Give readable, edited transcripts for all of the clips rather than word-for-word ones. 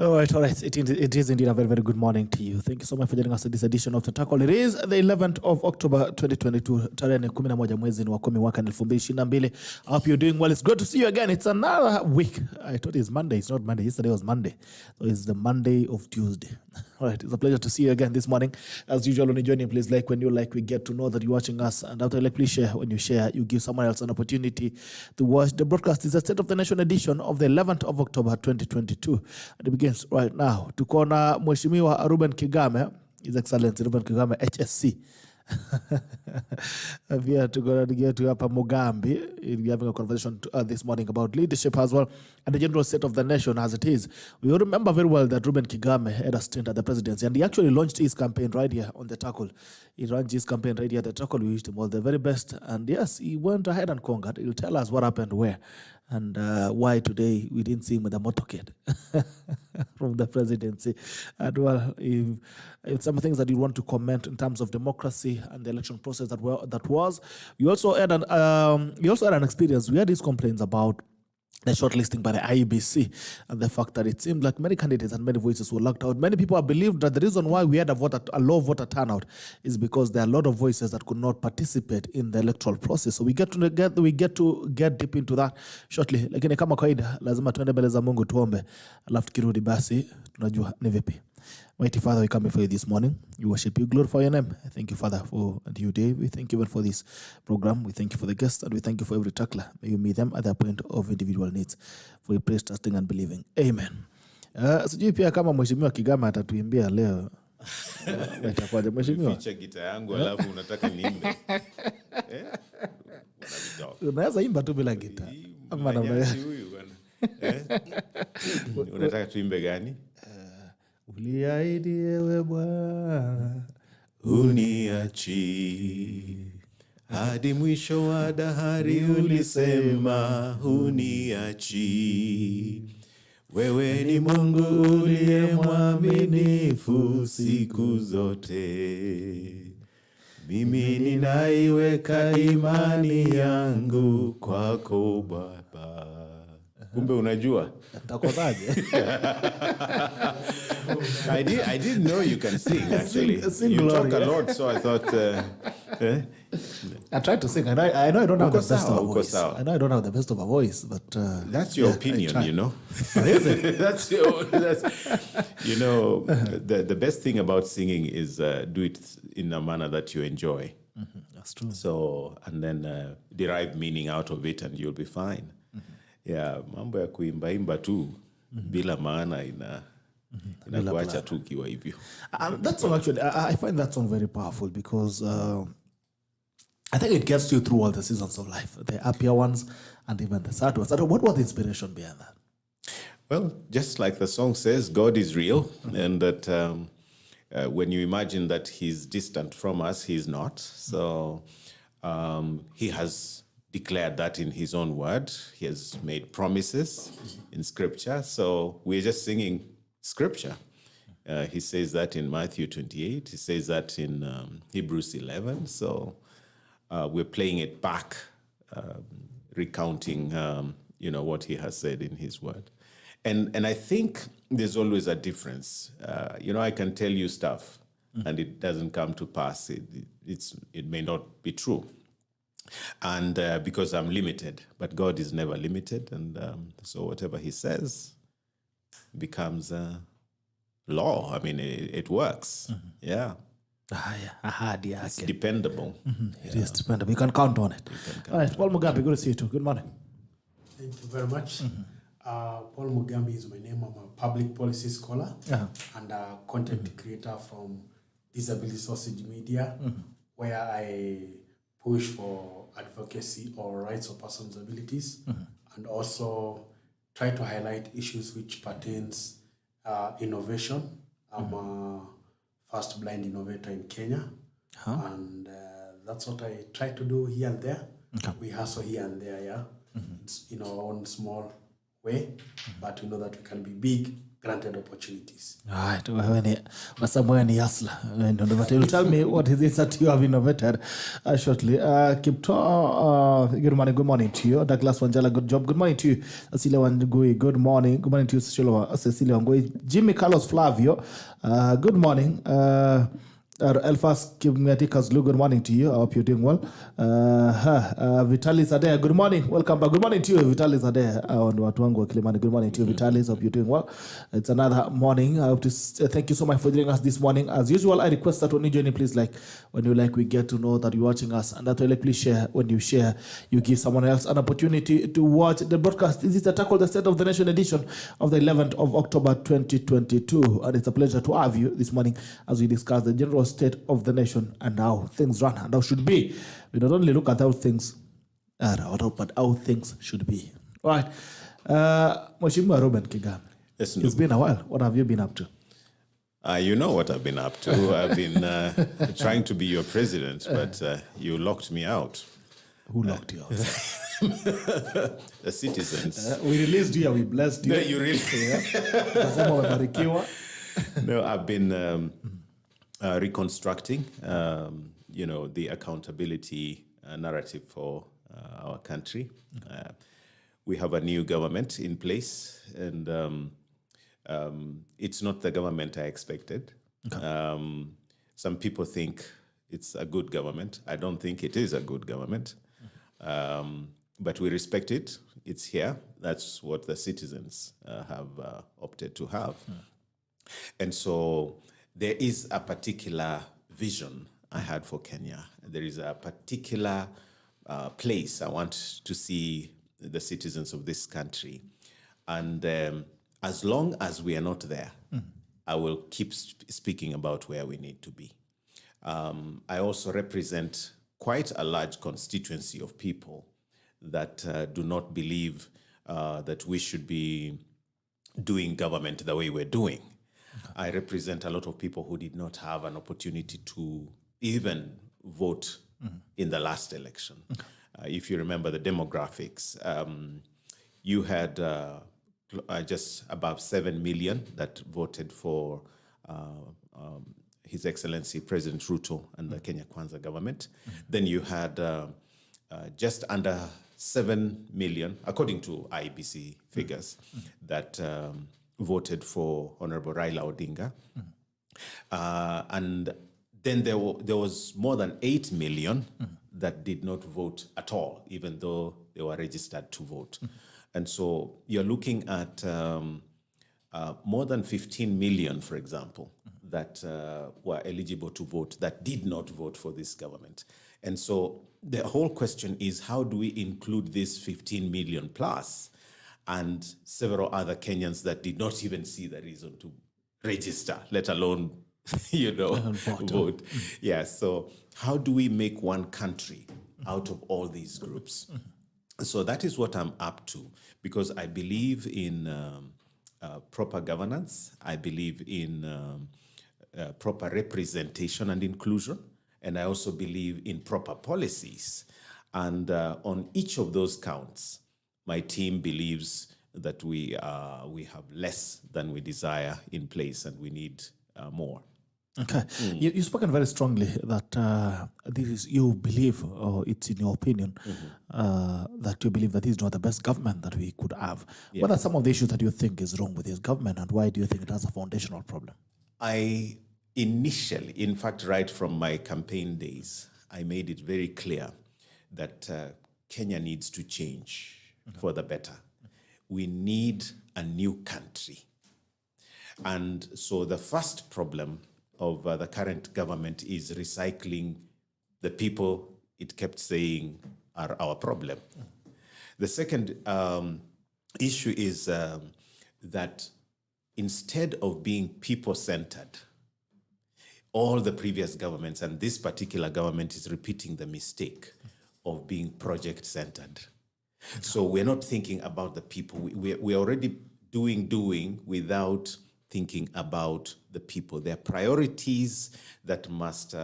All right. It is indeed a very, very good morning to you. Thank you so much for joining us in this edition of The Tackle. It is the 11th of October 2022. Tarehe 11 mwezi wa 10 mwaka 2022. I hope you're doing well. It's good to see you again. It's another week. I thought it's Monday. It's not Monday. Yesterday was Monday. So it's the Monday of Tuesday. All right. It's a pleasure to see you again this morning. As usual, when you join in, please like. When you like, we get to know that you're watching us. And after like, please share. When you share, you give someone else an opportunity to watch the broadcast. It's a State of the Nation edition of the 11th of October 2022. And it begins right now. Tuko na Mheshimiwa REUBEN Kigame, His Excellency REUBEN Kigame HSC. Pia tuko na hapa MUGAMBI. We're having a conversation this morning about leadership as well and the general state of the nation as it is. We all remember very well that REUBEN Kigame had a stint at the presidency, and he actually launched his campaign right here on the Tackle. He launched his campaign right here at the Tackle. We wished him all the very best, and yes, he went ahead and conquered. He'll tell us what happened where and why today we didn't see him with a motorcade from the presidency. And well, if some things that you want to comment in terms of democracy and the election process that was. You also had an experience. We had these complaints about the shortlisting by the IEBC and the fact that it seemed like many candidates and many voices were locked out. Many people have believed that the reason why we had a low voter turnout is because there are a lot of voices that could not participate in the electoral process. So we get to get deep into that shortly. Lakini kama kawaida lazima tuende mbele za Mungu tuombe. Alafu tukirudi basi tunajua ni vipi. Mighty Father, we come before you this morning. We worship you, glorify your name. I thank you, Father, for a new day. We thank you even for this program. We thank you for the guests, and we thank you for every tackler. May you meet them at their point of individual needs. For your praise, trusting, and believing. Amen. Sijui pia kama Mheshimiwa Kigame atatuimbia leo. Itakuwaje Mheshimiwa? Ficha gita yangu alafu unataka niimbe. Unaweza imba tu bila gita. Ama huyu bwana. Unataka tuimbe gani? Uliahidi ewe Bwana uniachi hadi mwisho wa dahari, ulisema uniachi. Wewe ni Mungu uliye mwaminifu siku zote. Mimi ninaiweka imani yangu kwako Baba. Kumbe unajua? Takotaje? I didn't know you can sing actually. Sing you glory, talk a lot, so I thought I tried to sing. I know I don't have the best of a voice. Sawa. I know I don't have the best of a voice, but that's your opinion, you know. Is it? That's you know, the best thing about singing is do it in a manner that you enjoy. Mm-hmm. That's true. So and then derive meaning out of it, and you'll be fine. Mm-hmm. Yeah, mambo ya kuimba tu bila maana inakuacha tu kiwa hivyo. That song actually, I find that song very powerful because I think it gets you through all the seasons of life, the happier ones and even the sad ones. What was the inspiration behind that? Well, just like the song says, God is real, and that when you imagine that he's distant from us, he's not. So he has declared that in his own word. He has made promises in scripture. So we're just singing scripture. He says that in Matthew 28. He says that in Hebrews 11. So we're playing it back, recounting, what he has said in his word. And I think there's always a difference. I can tell you stuff and it doesn't come to pass. It may not be true. And because I'm limited, but God is never limited. And so whatever he says becomes law. I mean, it works. Mm-hmm. Yeah. It's dependable. Mm-hmm. It is dependable. You can count on it. All right, Paul Mugambi, good to see you too. Good morning. Thank you very much. Mm-hmm. Paul Mugambi is my name. I'm a public policy scholar and a content creator from Disability Sausage Media, where I push for advocacy or rights of persons with disabilities, and also try to highlight issues which pertains innovation. I'm a first blind innovator in Kenya, and that's what I try to do here and there. Okay. We hustle here and there, it's in our own small way, but we know that we can be big granted opportunities. Right, somewhere in Yasla. You'll tell me what is it that you have innovated shortly. Kipto, good morning to you. Douglas Wanjala, good job. Good morning to you. Cecilia Wangui, good morning. Good morning to you, Cecilia Wangui. Jimmy Carlos Flavio, good morning. Elfas Kimetikas, good morning to you. I hope you're doing well. Vitalis Adair, good morning. Welcome back. Good morning to you, Vitalis Adair. Good morning to you, Vitalis. Hope you're doing well. It's another morning. I hope to thank you so much for joining us this morning. As usual, I request that when you join in, please when you we get to know that you're watching us, and that way, please share. When you share, you give someone else an opportunity to watch the broadcast. This is the Tackle the State of the Nation edition of the 11th of October 2022, and it's a pleasure to have you this morning as we discuss the general state of the nation and how things run and how should be. We not only look at how things are, but how things should be. All right. Mheshimiwa REUBEN Kigame. Yes, It's been a while. What have you been up to? You know what I've been up to. I've been trying to be your president, but you locked me out. Who locked you out? The citizens. We released you, we blessed you. No, you really. No, I've been reconstructing, the accountability narrative for our country. We have a new government in place, and it's not the government I expected. Okay. Some people think it's a good government. I don't think it is a good government, but we respect it. It's here. That's what the citizens have opted to have. And so there is a particular vision I had for Kenya. There is a particular place I want to see the citizens of this country. And as long as we are not there, I will keep speaking about where we need to be. I also represent quite a large constituency of people that do not believe that we should be doing government the way we're doing. I represent a lot of people who did not have an opportunity to even vote in the last election. If you remember the demographics, you had just above 7 million that voted for His Excellency President Ruto and the Kenya Kwanza government. Then you had just under 7 million, according to IEBC figures, that voted for Honorable Raila Odinga. And then there was more than 8 million that did not vote at all, even though they were registered to vote. And so you're looking at more than 15 million, for example, that were eligible to vote that did not vote for this government. And so the whole question is, how do we include this 15 million plus and several other Kenyans that did not even see the reason to register, let alone, vote. Yeah, so how do we make one country out of all these groups? So that is what I'm up to, because I believe in proper governance. I believe in proper representation and inclusion. And I also believe in proper policies. And on each of those counts, my team believes that we have less than we desire in place, and we need more. Okay. You've spoken very strongly that this is, you believe, or it's in your opinion, that you believe that this is not the best government that we could have. Yeah. What are some of the issues that you think is wrong with this government, and why do you think it has a foundational problem? I initially, in fact, right from my campaign days, I made it very clear that Kenya needs to change for the better. We need a new country. And so the first problem of the current government is recycling the people it kept saying are our problem. The second issue is that instead of being people-centered, all the previous governments, and this particular government is repeating the mistake of being project-centered. So we're not thinking about the people. We're already doing without thinking about the people. There are priorities that must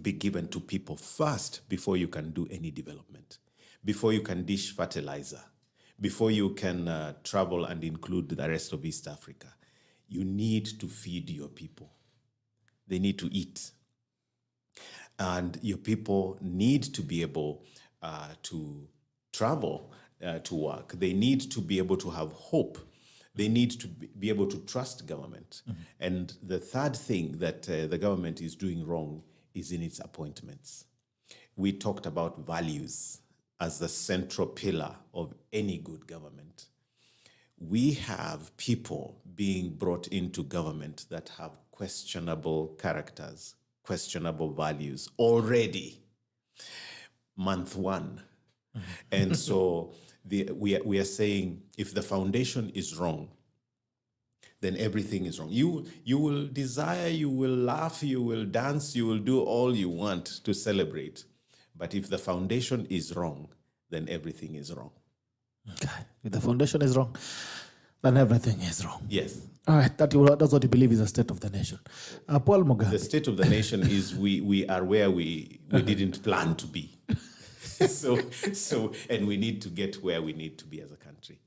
be given to people first before you can do any development, before you can dish fertilizer, before you can travel and include the rest of East Africa, you need to feed your people. They need to eat. And your people need to be able to travel to work. They need to be able to have hope. They need to be able to trust government. And the third thing that the government is doing wrong is in its appointments. We talked about values as the central pillar of any good government. We have people being brought into government that have questionable characters, questionable values already, month one. And so we are saying if the foundation is wrong, then everything is wrong. You will desire, you will laugh, you will dance, you will do all you want to celebrate. But if the foundation is wrong, then everything is wrong. Okay. If the foundation is wrong, then everything is wrong. Yes. All right, that's what you believe is the state of the nation. Paul Mugambi. The state of the nation is we are where we didn't plan to be. And we need to get where we need to be as a country.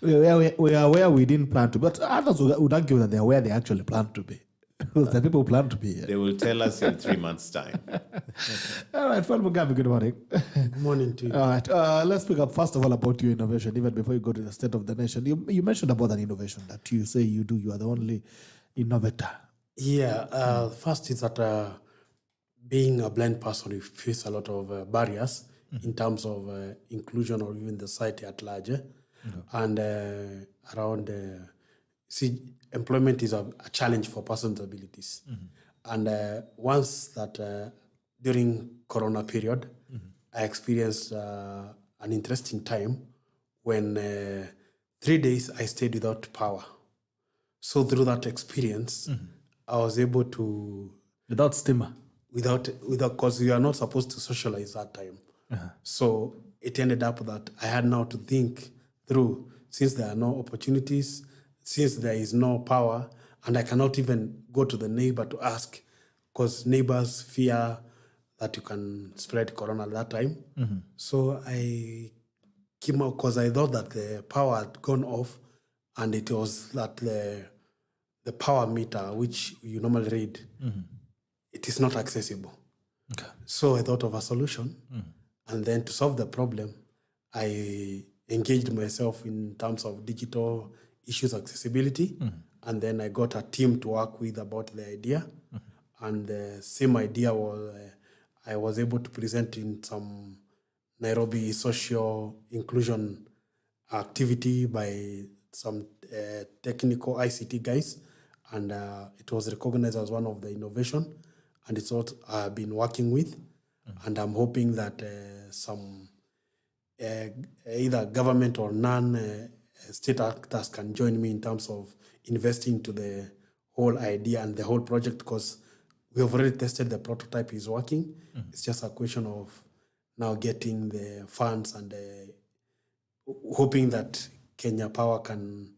We are where we didn't plan to, but others would argue that they are where they actually plan to be. Because the people plan to be here. They will tell us in 3 months' time. All right, Paul Mugambi, good morning. Good morning to you. All right, let's speak up first of all about your innovation, even before you go to the state of the nation. You mentioned about an innovation that you say you do. You are the only innovator. Yeah, first is that being a blind person, you face a lot of barriers in terms of inclusion or even the society at large. And around, employment is a challenge for persons with abilities. And once that during Corona period, I experienced an interesting time when 3 days I stayed without power. So through that experience, I was able to... Without steamer? Without, because we are not supposed to socialize that time. So it ended up that I had now to think through, since there are no opportunities, since there is no power, and I cannot even go to the neighbor to ask, because neighbors fear that you can spread corona at that time. So I came out because I thought that the power had gone off, and it was that the power meter, which you normally read, it is not accessible. Okay. So I thought of a solution. And then to solve the problem, I engaged myself in terms of digital issues accessibility. And then I got a team to work with about the idea. And the same idea was I was able to present in some Nairobi social inclusion activity by some technical ICT guys. And it was recognized as one of the innovation. And it's what I've been working with. And I'm hoping that some either government or non-state actors can join me in terms of investing into the whole idea and the whole project, because we have already tested the prototype is working. It's just a question of now getting the funds and hoping that Kenya Power can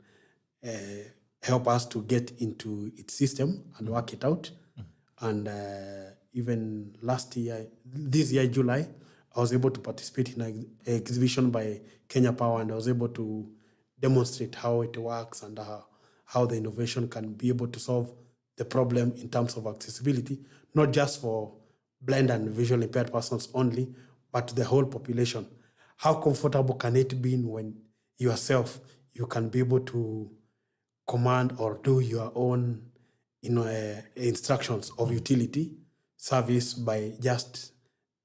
help us to get into its system and work it out. And even this year, July, I was able to participate in an exhibition by Kenya Power, and I was able to demonstrate how it works and how the innovation can be able to solve the problem in terms of accessibility, not just for blind and visually impaired persons only, but the whole population. How comfortable can it be when yourself, you can be able to command or do your own instructions of utility service by just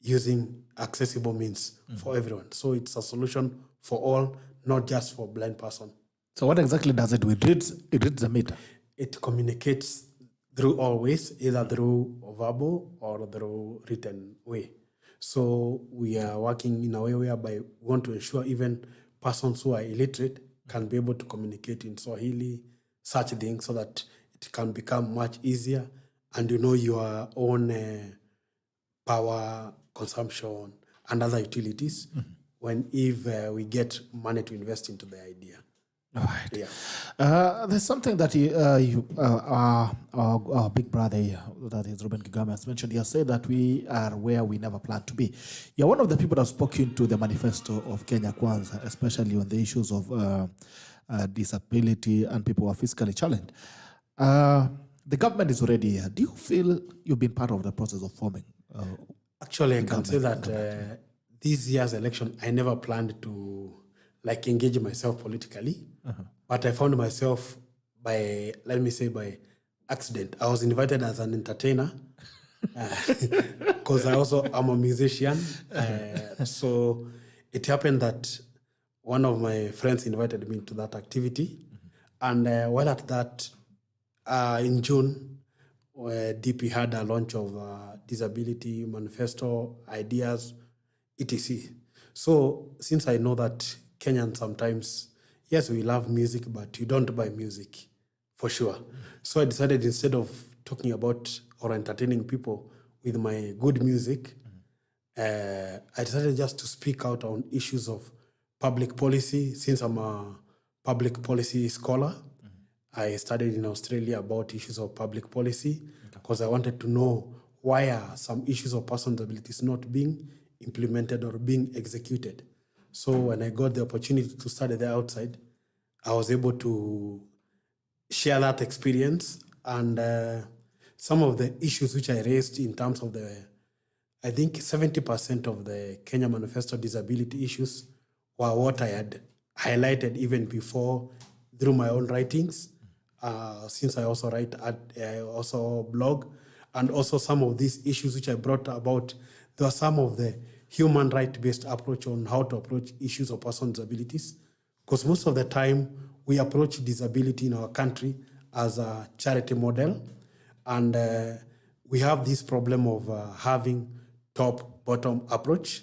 using accessible means for everyone. So it's a solution for all, not just for blind person. So what exactly does it do? It reads the meter. It communicates through all ways, either through verbal or through written way. So we are working in a way whereby we want to ensure even persons who are illiterate can be able to communicate in Swahili, such things, so that it can become much easier, and you know your own power consumption and other utilities if we get money to invest into the idea. All right. Yeah. There's something that our big brother here, that is Reuben Kigame, has mentioned. He has said that we are where we never planned to be. You're one of the people that have spoken to the manifesto of Kenya Kwanza, especially on the issues of disability and people who are physically challenged. The government is already here. Do you feel you've been part of the process of forming? Actually, I can say that this year's election, I never planned to engage myself politically, but I found myself by accident. I was invited as an entertainer because I also am a musician. So it happened that one of my friends invited me to that activity. And while at that, in June, DP had a launch of disability manifesto, ideas, etc. So since I know that Kenyans sometimes, yes, we love music, but you don't buy music, for sure. So I decided, instead of talking about or entertaining people with my good music, I decided just to speak out on issues of public policy. Since I'm a public policy scholar, I studied in Australia about issues of public policy because I wanted to know why are some issues of persons with abilities not being implemented or being executed. So when I got the opportunity to study there outside, I was able to share that experience and some of the issues which I raised in terms of I think 70% of the Kenya Manifesto disability issues were what I had highlighted even before through my own writings. Since I also write, I also blog, and also some of these issues which I brought about, there are some of the human right-based approach on how to approach issues of persons with disabilities. Because most of the time, we approach disability in our country as a charity model. And we have this problem of having top-bottom approach.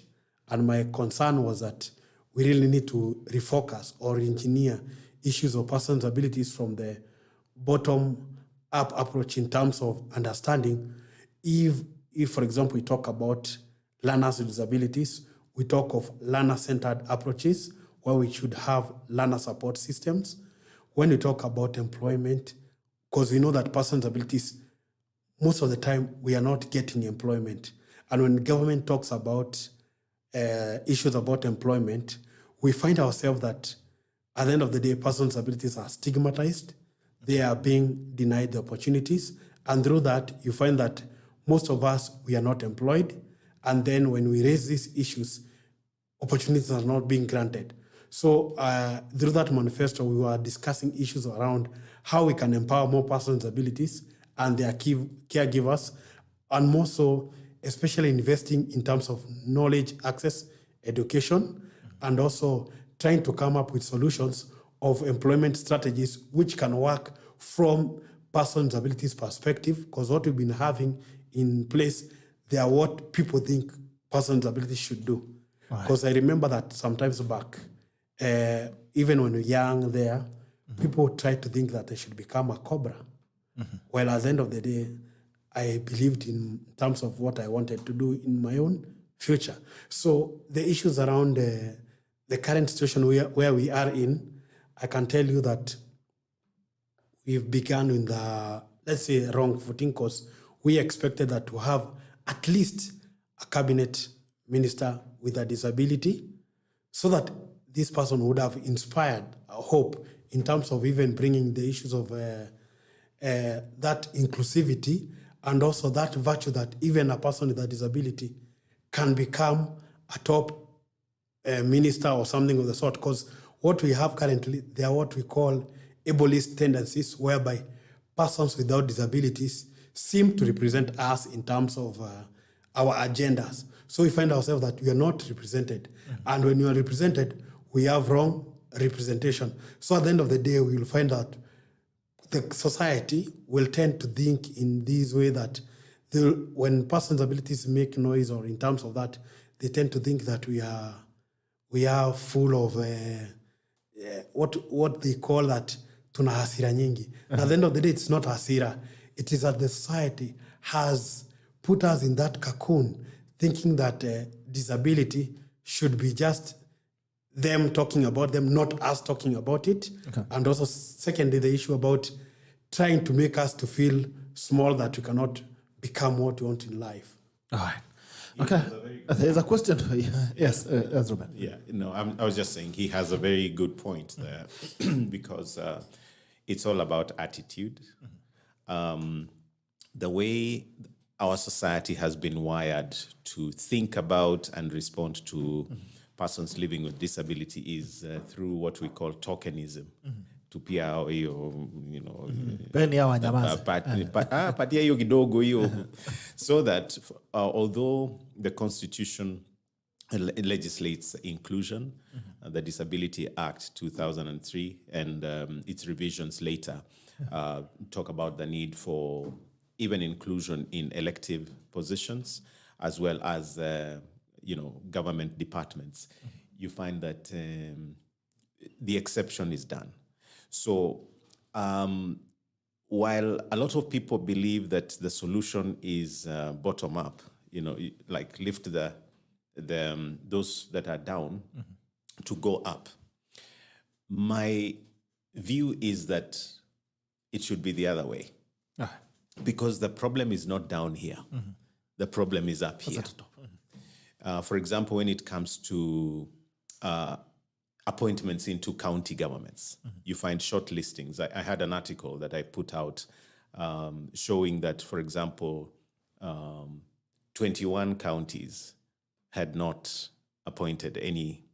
And my concern was that we really need to refocus or engineer issues of persons with abilities from the bottom-up approach in terms of understanding. If, for example, we talk about learners with disabilities, we talk of learner-centered approaches where we should have learner support systems. When we talk about employment, because we know that persons with abilities, most of the time, we are not getting employment. And when the government talks about issues about employment, we find ourselves that at the end of the day, persons with abilities are stigmatized. They are being denied the opportunities. And through that, you find that most of us, we are not employed. And then when we raise these issues, opportunities are not being granted. So through that manifesto, we were discussing issues around how we can empower more persons with abilities and their caregivers, and more so, especially investing in terms of knowledge, access, education, and also trying to come up with solutions of employment strategies which can work from persons with abilities perspective, because what we've been having in place, they are what people think persons with abilities should do. Because I remember that sometimes back, even when we were young there, people tried to think that they should become a cobra. Well, at the end of the day, I believed in terms of what I wanted to do in my own future. So the issues around the current situation where we are in, I can tell you that we've begun in the, let's say, wrong footing, because we expected that to have at least a cabinet minister with a disability, so that this person would have inspired hope in terms of even bringing the issues of that inclusivity and also that virtue that even a person with a disability can become a top minister or something of the sort. Because what we have currently, they are what we call ableist tendencies, whereby persons without disabilities seem to represent us in terms of our agendas. So we find ourselves that we are not represented. And when you are represented, we have wrong representation. So at the end of the day, we will find that the society will tend to think in this way that when persons' abilities make noise, or in terms of that, they tend to think that we are full of what they call that tuna hasira nyingi. At the end of the day, it's not hasira. It is that the society has put us in that cocoon, thinking that disability should be just them talking about them, not us talking about it. Okay. And also, secondly, the issue about trying to make us to feel small, that we cannot become what we want in life. All right. Okay. There's a question. Yes, Ruben. Yeah, no, I was just saying he has a very good point there because it's all about attitude. The way our society has been wired to think about and respond to persons living with disability is through what we call tokenism. Tupia hiyo, you know, patia hiyo kidogo hiyo. So that although the Constitution legislates inclusion, the Disability Act 2003 and its revisions later talk about the need for even inclusion in elective positions as well as government departments. You find that the exception is done. So while a lot of people believe that the solution is bottom up, like lift those that are down to go up, my view is that it should be the other way. Because the problem is not down here. The problem is up here. For example, when it comes to appointments into county governments, you find short listings. I had an article that I put out showing that, for example, 21 counties had not appointed any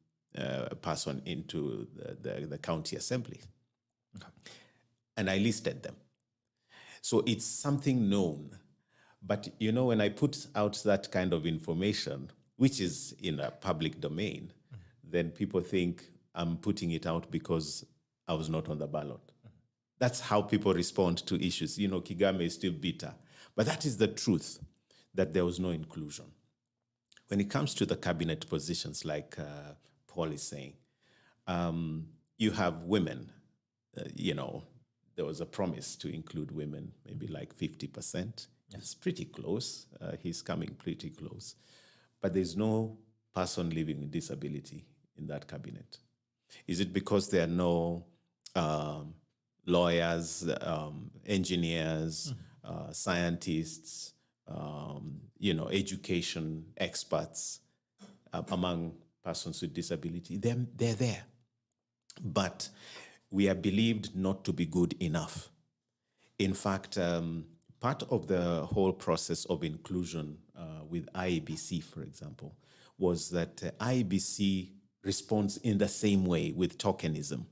person into the county assembly. And I listed them. So it's something known. But, when I put out that kind of information, which is in a public domain, then people think I'm putting it out because I was not on the ballot. That's how people respond to issues. Kigame is still bitter. But that is the truth, that there was no inclusion. When it comes to the cabinet positions, like Paul is saying, you have women, there was a promise to include women, maybe like 50%. It's pretty close. He's coming pretty close. But there's no person living with disability in that cabinet. Is it because there are no lawyers, engineers, scientists, education experts among persons with disability? They're there. But we are believed not to be good enough. In fact, part of the whole process of inclusion with IEBC, for example, was that IEBC responds in the same way with tokenism.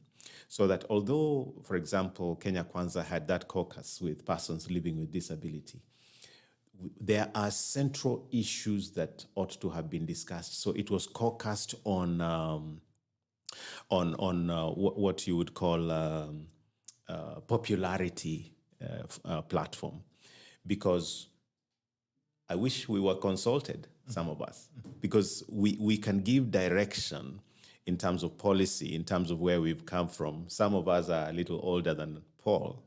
So that although, for example, Kenya Kwanza had that caucus with persons living with disability, there are central issues that ought to have been discussed. So it was caucused on what you would call popularity platform, because I wish we were consulted, some of us, because we can give direction in terms of policy, in terms of where we've come from. Some of us are a little older than Paul,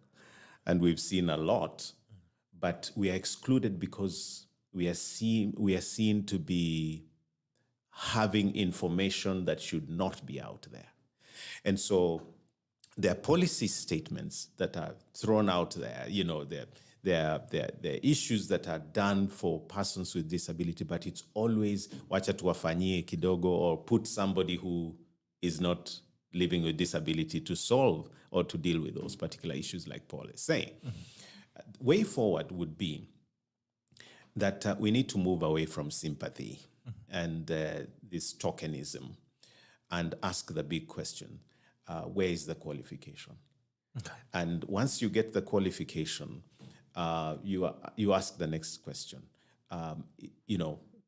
and we've seen a lot, but we are excluded because we are seen to be having information that should not be out there. And so there are policy statements that are thrown out there, there are issues that are done for persons with disability, but it's always wacha tuwafanyie kidogo, or put somebody who is not living with disability to solve or to deal with those particular issues, like Paul is saying. Way forward would be that we need to move away from sympathy and this tokenism and ask the big question, where is the qualification? Okay. And once you get the qualification, you ask the next question.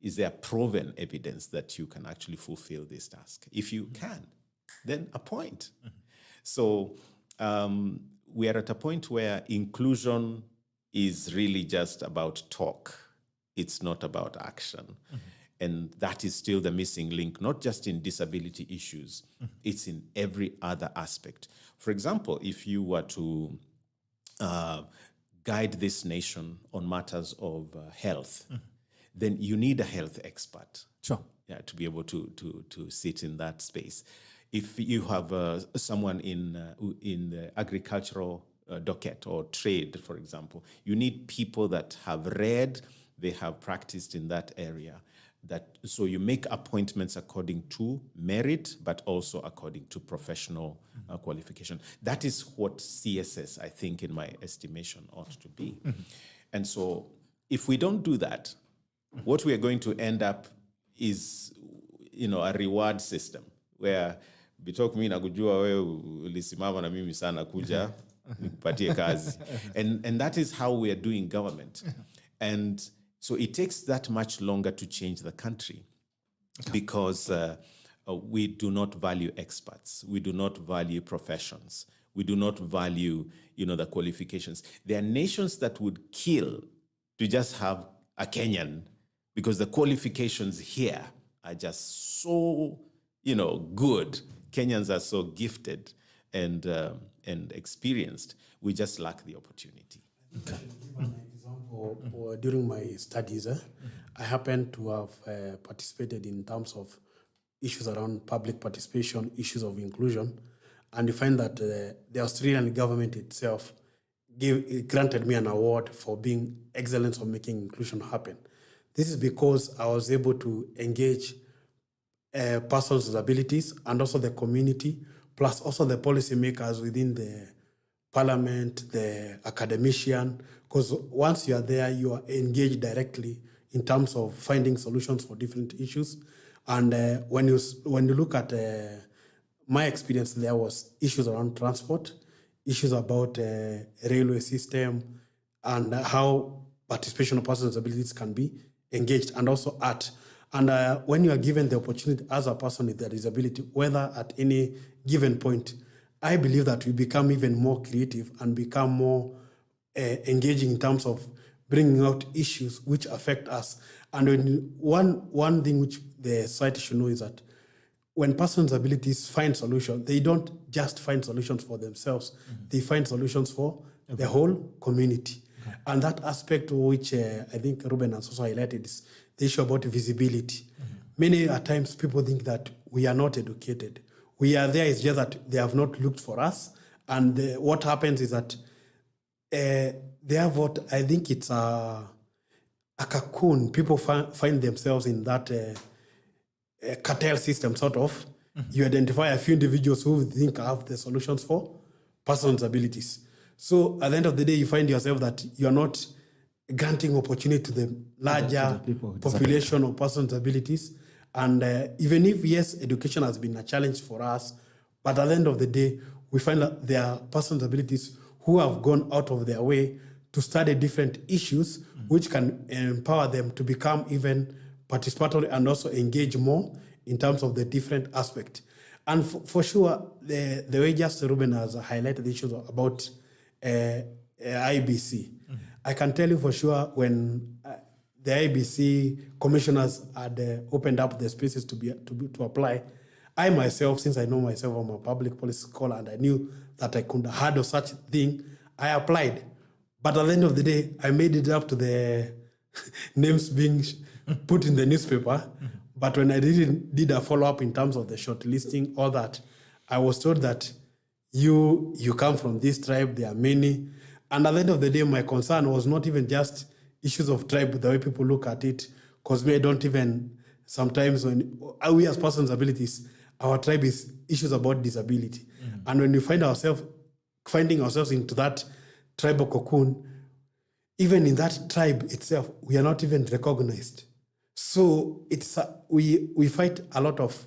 Is there proven evidence that you can actually fulfill this task? If you can, then appoint. So we are at a point where inclusion is really just about talk. It's not about action. And that is still the missing link, not just in disability issues. It's in every other aspect. For example, if you were to guide this nation on matters of health, then you need a health expert. Sure. Yeah, to be able to sit in that space. If you have someone in the agricultural docket or trade, for example, you need people that have read, they have practiced in that area. So you make appointments according to merit, but also according to professional qualification. That is what CSS, I think, in my estimation, ought to be. And so if we don't do that, what we are going to end up is, a reward system where bitok mimi nakujua wewe ulisimama na mimi sana kuja nikupatie kazi. And that is how we are doing government. And so it takes that much longer to change the country because we do not value experts. We do not value professions. We do not value, the qualifications. There are nations that would kill to just have a Kenyan because the qualifications here are just so, good. Kenyans are so gifted and experienced. We just lack the opportunity. Okay. Give an example. During my studies, I happened to have participated in terms of issues around public participation, issues of inclusion, and you find that the Australian government itself granted me an award for being excellent on making inclusion happen. This is because I was able to engage persons with abilities and also the community, plus also the policymakers within the parliament, the academician, because once you are there, you are engaged directly in terms of finding solutions for different issues. And when you look at my experience, there was issues around transport, issues about railway system, and how participation of persons with abilities can be engaged, and also art. And when you are given the opportunity as a person with a disability, whether at any given point, I believe that we become even more creative and become more engaging in terms of bringing out issues which affect us. And one thing which the society should know is that when persons with abilities find solutions, they don't just find solutions for themselves. They find solutions for the whole community. And that aspect which I think Reuben has also highlighted is the issue about visibility. Many times people think that we are not educated. We are there, it's just that they have not looked for us. And what happens is that they have what I think it's a cocoon. People find themselves in that cartel system, sort of. You identify a few individuals who think have the solutions for persons' abilities. So at the end of the day, you find yourself that you're not granting opportunity to the larger population of persons' abilities. And even if, yes, education has been a challenge for us, but at the end of the day, we find that there are persons' abilities who have gone out of their way to study different issues, which can empower them to become even participatory and also engage more in terms of the different aspects. And for sure, the way just Reuben has highlighted the issues about IBC. I can tell you for sure when the IBC commissioners had opened up the spaces to apply, I myself, since I know myself, I'm a public policy scholar and I knew that I could handle such thing, I applied. But at the end of the day, I made it up to the names being put in the newspaper. But when I did a follow-up in terms of the shortlisting, all that, I was told that you come from this tribe, there are many. And at the end of the day, my concern was not even just issues of tribe, the way people look at it, because I don't even, sometimes when we as persons with abilities, our tribe is issues about disability. And when we finding ourselves into that tribal cocoon, even in that tribe itself, we are not even recognized. So it's we fight a lot of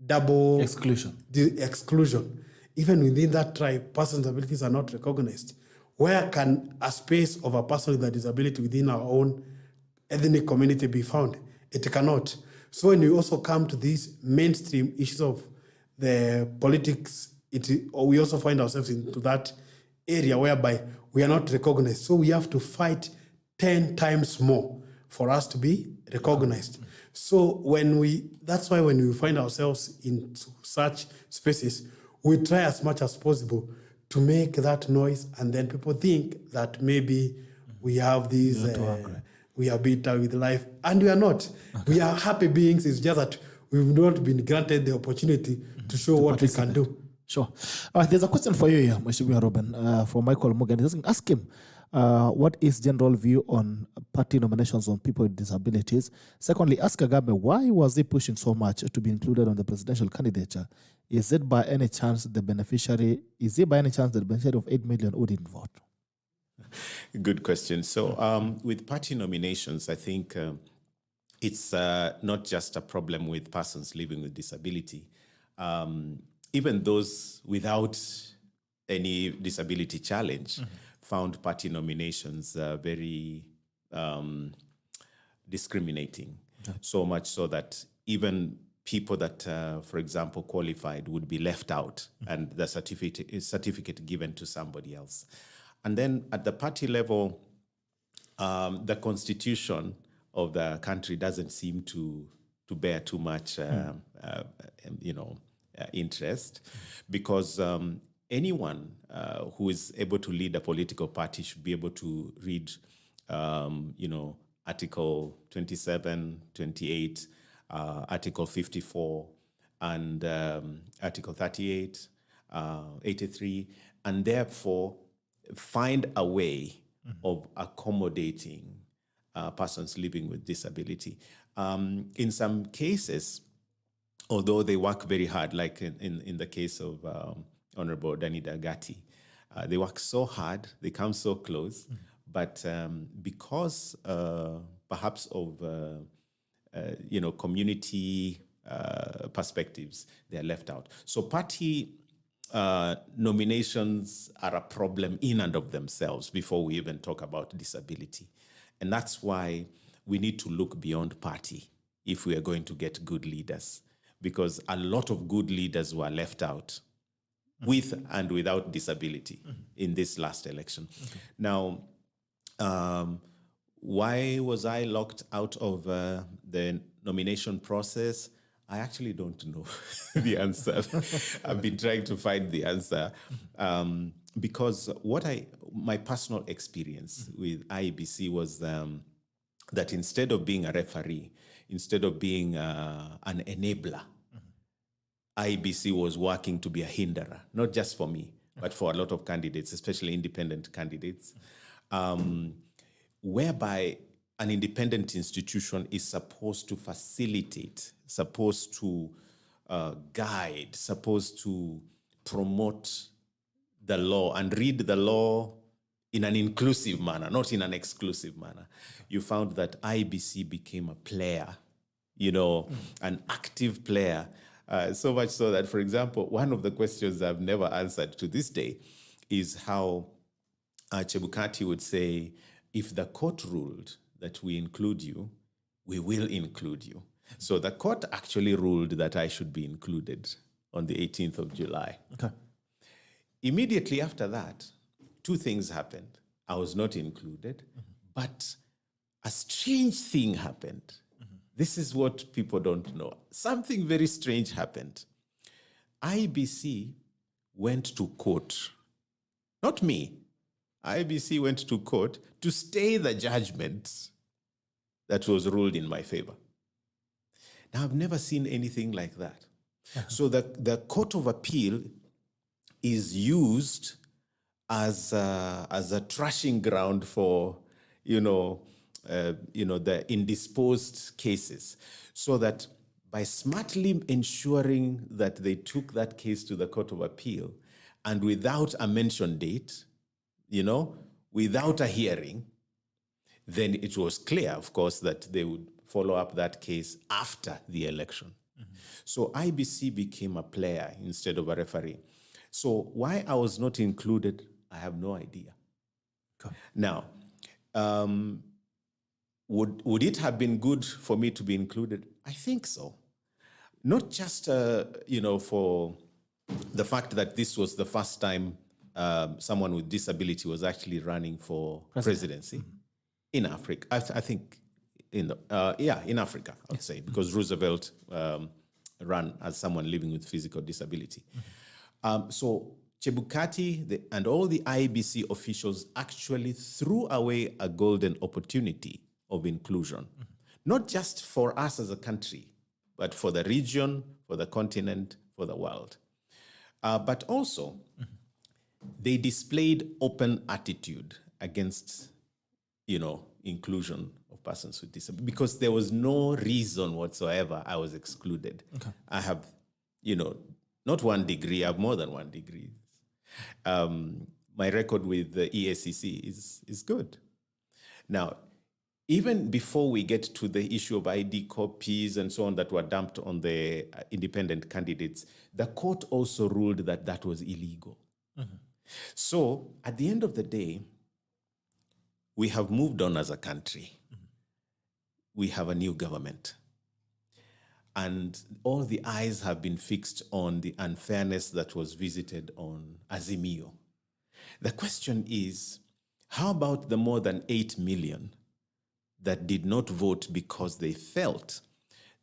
double exclusion. Even within that tribe, persons with abilities are not recognized. Where can a space of a person with a disability within our own ethnic community be found? It cannot. So when we also come to these mainstream issues of the politics, we also find ourselves into that area whereby we are not recognized. So we have to fight 10 times more for us to be recognized. So that's why when we find ourselves in such spaces, we try as much as possible to make that noise, and then people think that maybe we have these we are bitter with life, and we are not. We are happy beings. It's just that we've not been granted the opportunity to show what we can do. Sure. There's a question for you here, Mheshimiwa Reuben, for Michael Mugan. Ask him, what is general view on party nominations on people with disabilities? Secondly, ask Kagame, why was he pushing so much to be included on the presidential candidature? Is he by any chance the beneficiary of 8 million who didn't vote? Good question. So with party nominations, I think it's not just a problem with persons living with disability. Even those without any disability challenge found party nominations very discriminating. So much so that even people that, for example, qualified would be left out and the certificate given to somebody else. And then at the party level, the constitution of the country doesn't seem to bear too much, interest, because anyone who is able to lead a political party should be able to read, Article 27, 28, Article 54, and Article 38, 83, and therefore find a way of accommodating persons living with disability. In some cases, although they work very hard, like in the case of Honorable Danida Gatti, they work so hard, they come so close, but because perhaps of community perspectives, they're left out. So party nominations are a problem in and of themselves before we even talk about disability. And that's why we need to look beyond party if we are going to get good leaders, because a lot of good leaders were left out with and without disability in this last election. Now, why was I locked out of the nomination process? I actually don't know the answer. I've been trying to find the answer because my personal experience with IEBC was that instead of being a referee, instead of being an enabler, IEBC was working to be a hinderer, not just for me, but for a lot of candidates, especially independent candidates, whereby an independent institution is supposed to facilitate, supposed to guide, supposed to promote the law and read the law in an inclusive manner, not in an exclusive manner. You found that IEBC became a player, an active player, so much so that, for example, one of the questions I've never answered to this day is how Chebukati would say, if the court ruled that we include you, we will include you. So the court actually ruled that I should be included on the 18th of July. Okay. Immediately after that, two things happened. I was not included, but a strange thing happened. This is what people don't know. Something very strange happened. IEBC went to court. Not me. IEBC went to court to stay the judgment that was ruled in my favor. Now, I've never seen anything like that. So the Court of Appeal is used as a trashing ground for, the indisposed cases, so that by smartly ensuring that they took that case to the Court of Appeal and without a mention date, without a hearing, then it was clear, of course, that they would follow up that case after the election. So IEBC became a player instead of a referee. So why I was not included, I have no idea. Okay. Now, would it have been good for me to be included? I think so. Not just, for the fact that this was the first time someone with disability was actually running for presidency in Africa. I think in Africa, I would say, because Roosevelt ran as someone living with physical disability. So Chebukati and all the IEBC officials actually threw away a golden opportunity of inclusion, not just for us as a country, but for the region, for the continent, for the world. But also, they displayed open attitude against, inclusion of persons with disabilities, because there was no reason whatsoever I was excluded. Okay. I have, not one degree, I have more than one degree. My record with the ESCC is good. Now, even before we get to the issue of ID copies and so on that were dumped on the independent candidates, the court also ruled that that was illegal. So at the end of the day, we have moved on as a country. We have a new government. And all the eyes have been fixed on the unfairness that was visited on Azimio. The question is, how about the more than 8 million that did not vote because they felt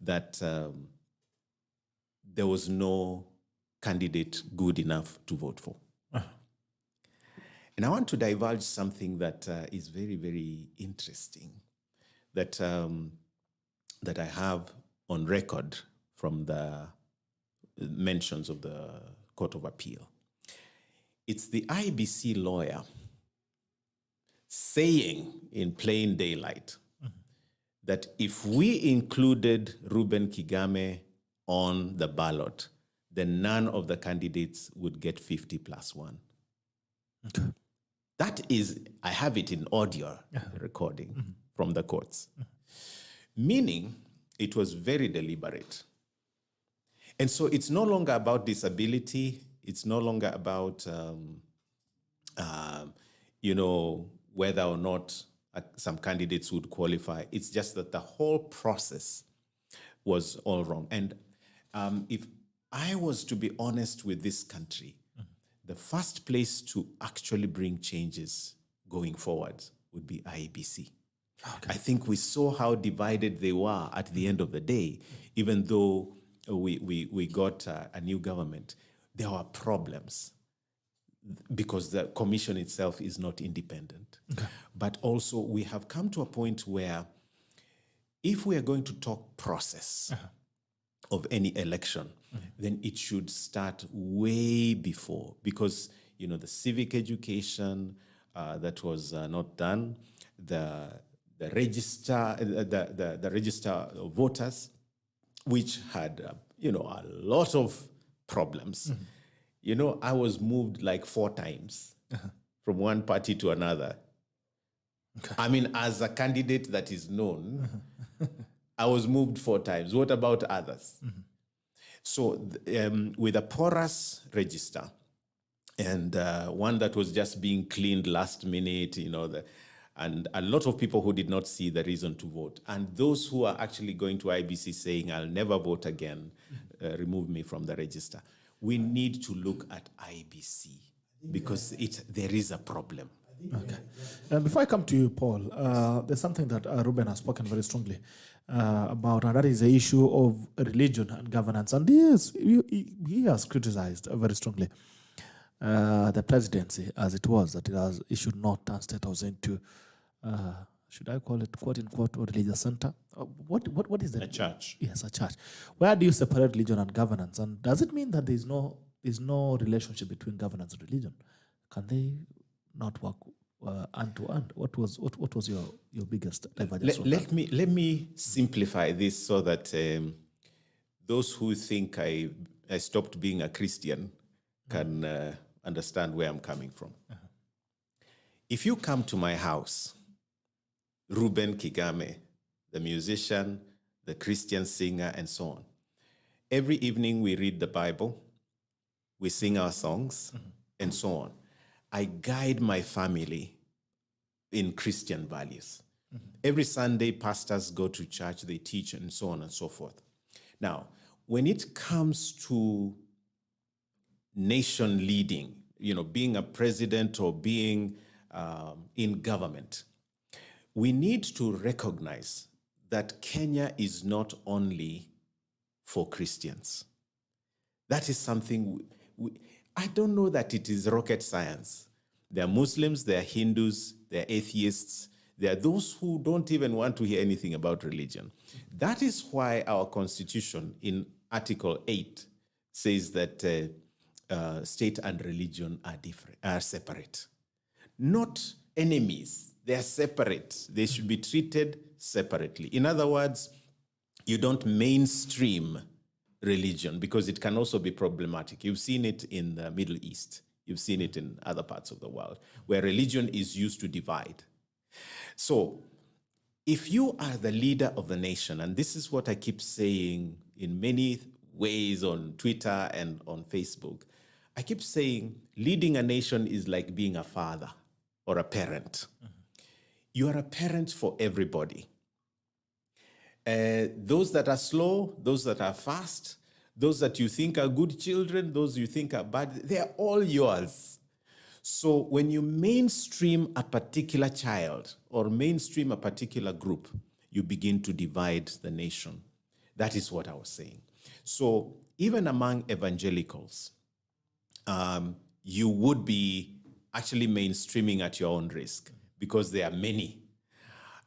that there was no candidate good enough to vote for? And I want to divulge something that is very, very interesting that, that I have on record from the mentions of the Court of Appeal. It's the IBC lawyer saying in plain daylight that if we included Reuben Kigame on the ballot, then none of the candidates would get 50+1. Okay. That is, I have it in audio recording from the courts, meaning it was very deliberate. And so it's no longer about disability. It's no longer about, whether or not some candidates would qualify. It's just that the whole process was all wrong. And if I was to be honest with this country, the first place to actually bring changes going forward would be IEBC. Okay. I think we saw how divided they were at the end of the day. Even though we got a new government, there were problems because the commission itself is not independent. Okay. But also we have come to a point where if we are going to talk process of any election, then it should start way before, because the civic education that was not done, the register, the register of voters, which had a lot of problems. I was moved like 4 times from one party to another. Okay. I mean, as a candidate that is known, I was moved 4 times. What about others? So with a porous register and one that was just being cleaned last minute, and a lot of people who did not see the reason to vote, and those who are actually going to IBC saying, I'll never vote again, remove me from the register. We need to look at IBC because there is a problem. Okay. And before I come to you, Paul, there's something that Reuben has spoken very strongly about, and that is the issue of religion and governance. And he has criticized very strongly the presidency as it was, that it should not turn State House into, should I call it quote unquote, or religious center? What is that? A church. Yes, a church. Where do you separate religion and governance? And does it mean that there's no relationship between governance and religion? Can they not work hand to hand? What was your biggest divergence? Let me simplify this so that those who think I stopped being a Christian can understand where I'm coming from. If you come to my house, Reuben Kigame, the musician, the Christian singer, and so on, every evening we read the Bible, we sing our songs, and so on. I guide my family in Christian values. Every Sunday, pastors go to church, they teach, and so on and so forth. Now, when it comes to nation leading, being a president or being in government, we need to recognize that Kenya is not only for Christians. That is something I don't know that it is rocket science. There are Muslims, there are Hindus, there are atheists, There are those who don't even want to hear anything about religion. That is why our constitution in Article 8 says that state and religion are separate. Not enemies, they are separate. They should be treated separately. In other words, you don't mainstream religion because it can also be problematic. You've seen it in the Middle East. You've seen it in other parts of the world where religion is used to divide. So if you are the leader of the nation, and this is what I keep saying in many ways on Twitter and on Facebook, I keep saying leading a nation is like being a father or a parent. You are a parent for everybody. Those that are slow, those that are fast, those that you think are good children, those you think are bad, they are all yours. So when you mainstream a particular child or mainstream a particular group, you begin to divide the nation. That is what I was saying. So even among evangelicals, you would be actually mainstreaming at your own risk because there are many.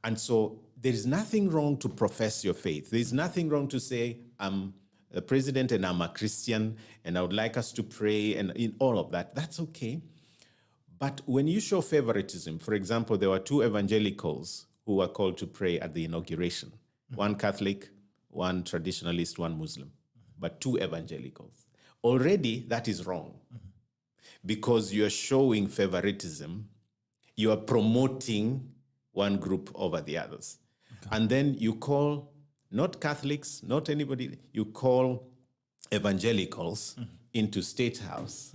And so there is nothing wrong to profess your faith. There is nothing wrong to say, I'm the president and I'm a Christian and I would like us to pray and in all of that. That's okay. But when you show favoritism, for example, there were two evangelicals who were called to pray at the inauguration. One Catholic, one traditionalist, one Muslim, but two evangelicals. Already that is wrong because you're showing favoritism. You are promoting one group over the others. Okay. And then you call not Catholics, not anybody, you call evangelicals into State House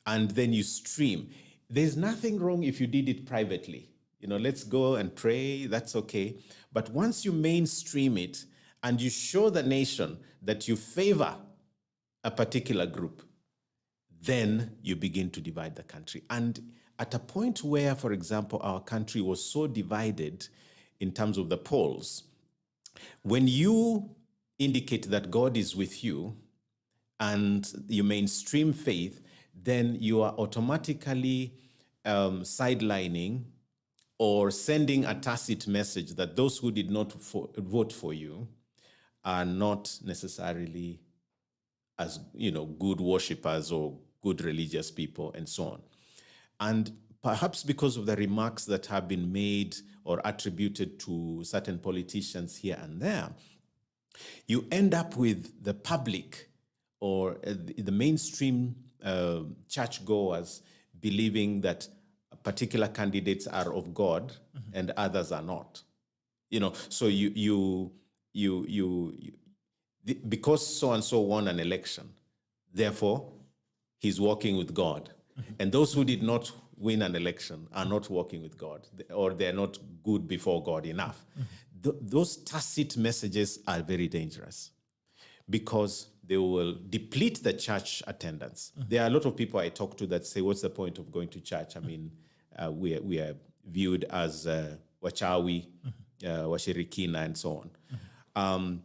and then you stream. There's nothing wrong if you did it privately. You know, let's go and pray, that's okay. But once you mainstream it and you show the nation that you favor a particular group, then you begin to divide the country. And at a point where, for example, our country was so divided in terms of the polls, when you indicate that God is with you and you mainstream faith, then you are automatically sidelining or sending a tacit message that those who did not vote for you are not necessarily as, you know, good worshippers or good religious people and so on. And perhaps because of the remarks that have been made or attributed to certain politicians here and there, you end up with the public or the mainstream churchgoers believing that particular candidates are of God and others are not. You know, so because so and so won an election, therefore he's walking with God. And those who did not win an election are not walking with God, or they're not good before God enough. Those tacit messages are very dangerous because they will deplete the church attendance. There are a lot of people I talk to that say, what's the point of going to church? I mean, we are viewed as wachawi, washirikina, and so on.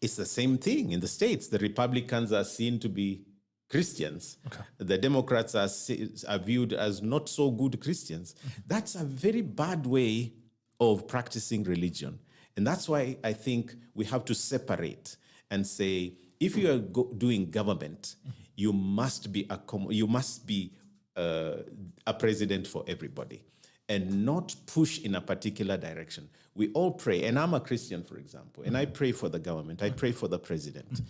It's the same thing in the States. The Republicans are seen to be Christians. Okay. The Democrats are viewed as not so good Christians. That's a very bad way of practicing religion. And that's why I think we have to separate and say, if you are doing government, you must be a president for everybody and not push in a particular direction. We all pray, and I'm a Christian, for example, and I pray for the government, I pray for the president.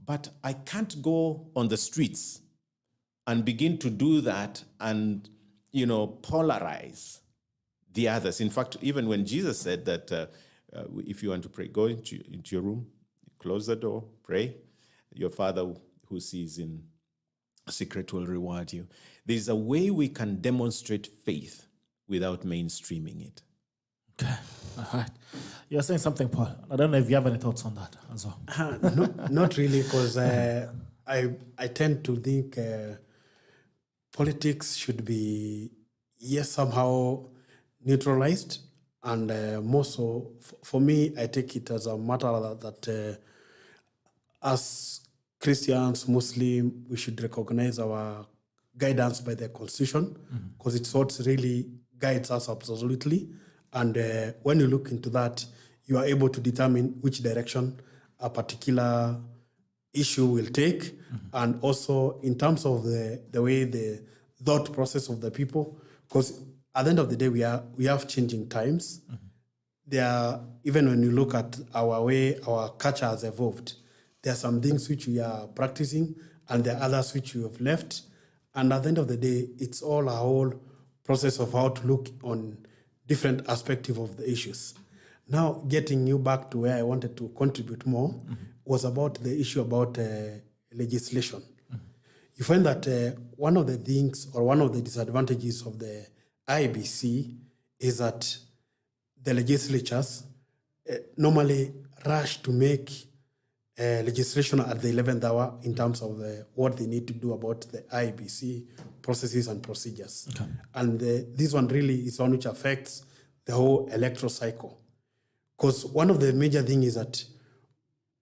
But I can't go on the streets and begin to do that and, you know, polarize the others. In fact, even when Jesus said that if you want to pray, go into your room, close the door, pray. Your Father who sees in secret will reward you. There's a way we can demonstrate faith without mainstreaming it. Okay, all right. You're saying something, Paul. I don't know if you have any thoughts on that as well. Not really, because I tend to think politics should be, yes, somehow neutralized, and more so, for me, I take it as a matter that as Christians, Muslims, we should recognize our guidance by the Constitution, because it's what really guides us absolutely, And when you look into that, you are able to determine which direction a particular issue will take. And also in terms of the way the thought process of the people, because at the end of the day, we have changing times. There are, even when you look at our way our culture has evolved, there are some things which we are practicing and there are others which we have left. And at the end of the day, it's all a whole process of how to look on different aspects of the issues. Now, getting you back to where I wanted to contribute more was about the issue about legislation. You find that one of the things or one of the disadvantages of the IEBC is that the legislatures normally rush to make legislation at the 11th hour in terms of what they need to do about the IEBC processes and procedures. Okay. And this one really is one which affects the whole electoral cycle. Because one of the major things is that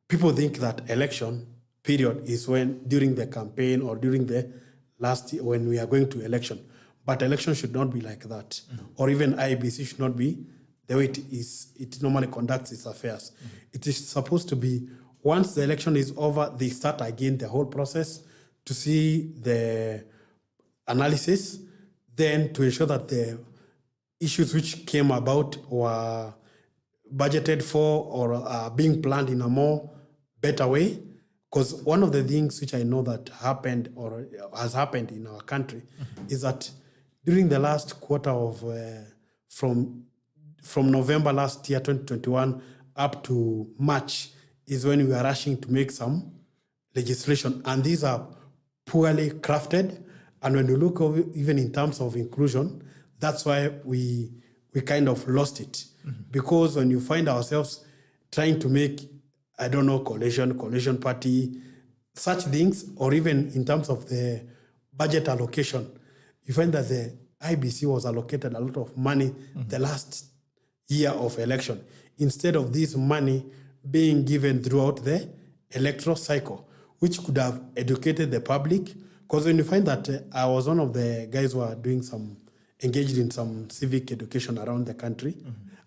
people think that election period is when during the campaign or during the last year when we are going to election. But election should not be like that. Or even IEBC should not be the way it normally conducts its affairs. It is supposed to be once the election is over, they start again the whole process to see the analysis, then to ensure that the issues which came about were budgeted for or are being planned in a more better way. Because one of the things which I know that happened or has happened in our country is that during the last quarter of from November last year, 2021, up to March, is when we are rushing to make some legislation. And these are poorly crafted. And when you look over, even in terms of inclusion, that's why we kind of lost it. Because when you find ourselves trying to make, I don't know, coalition party, such things, or even in terms of the budget allocation, you find that the IBC was allocated a lot of money the last year of election, instead of this money being given throughout the electoral cycle, which could have educated the public. Because when you find that I was one of the guys who are engaged in some civic education around the country,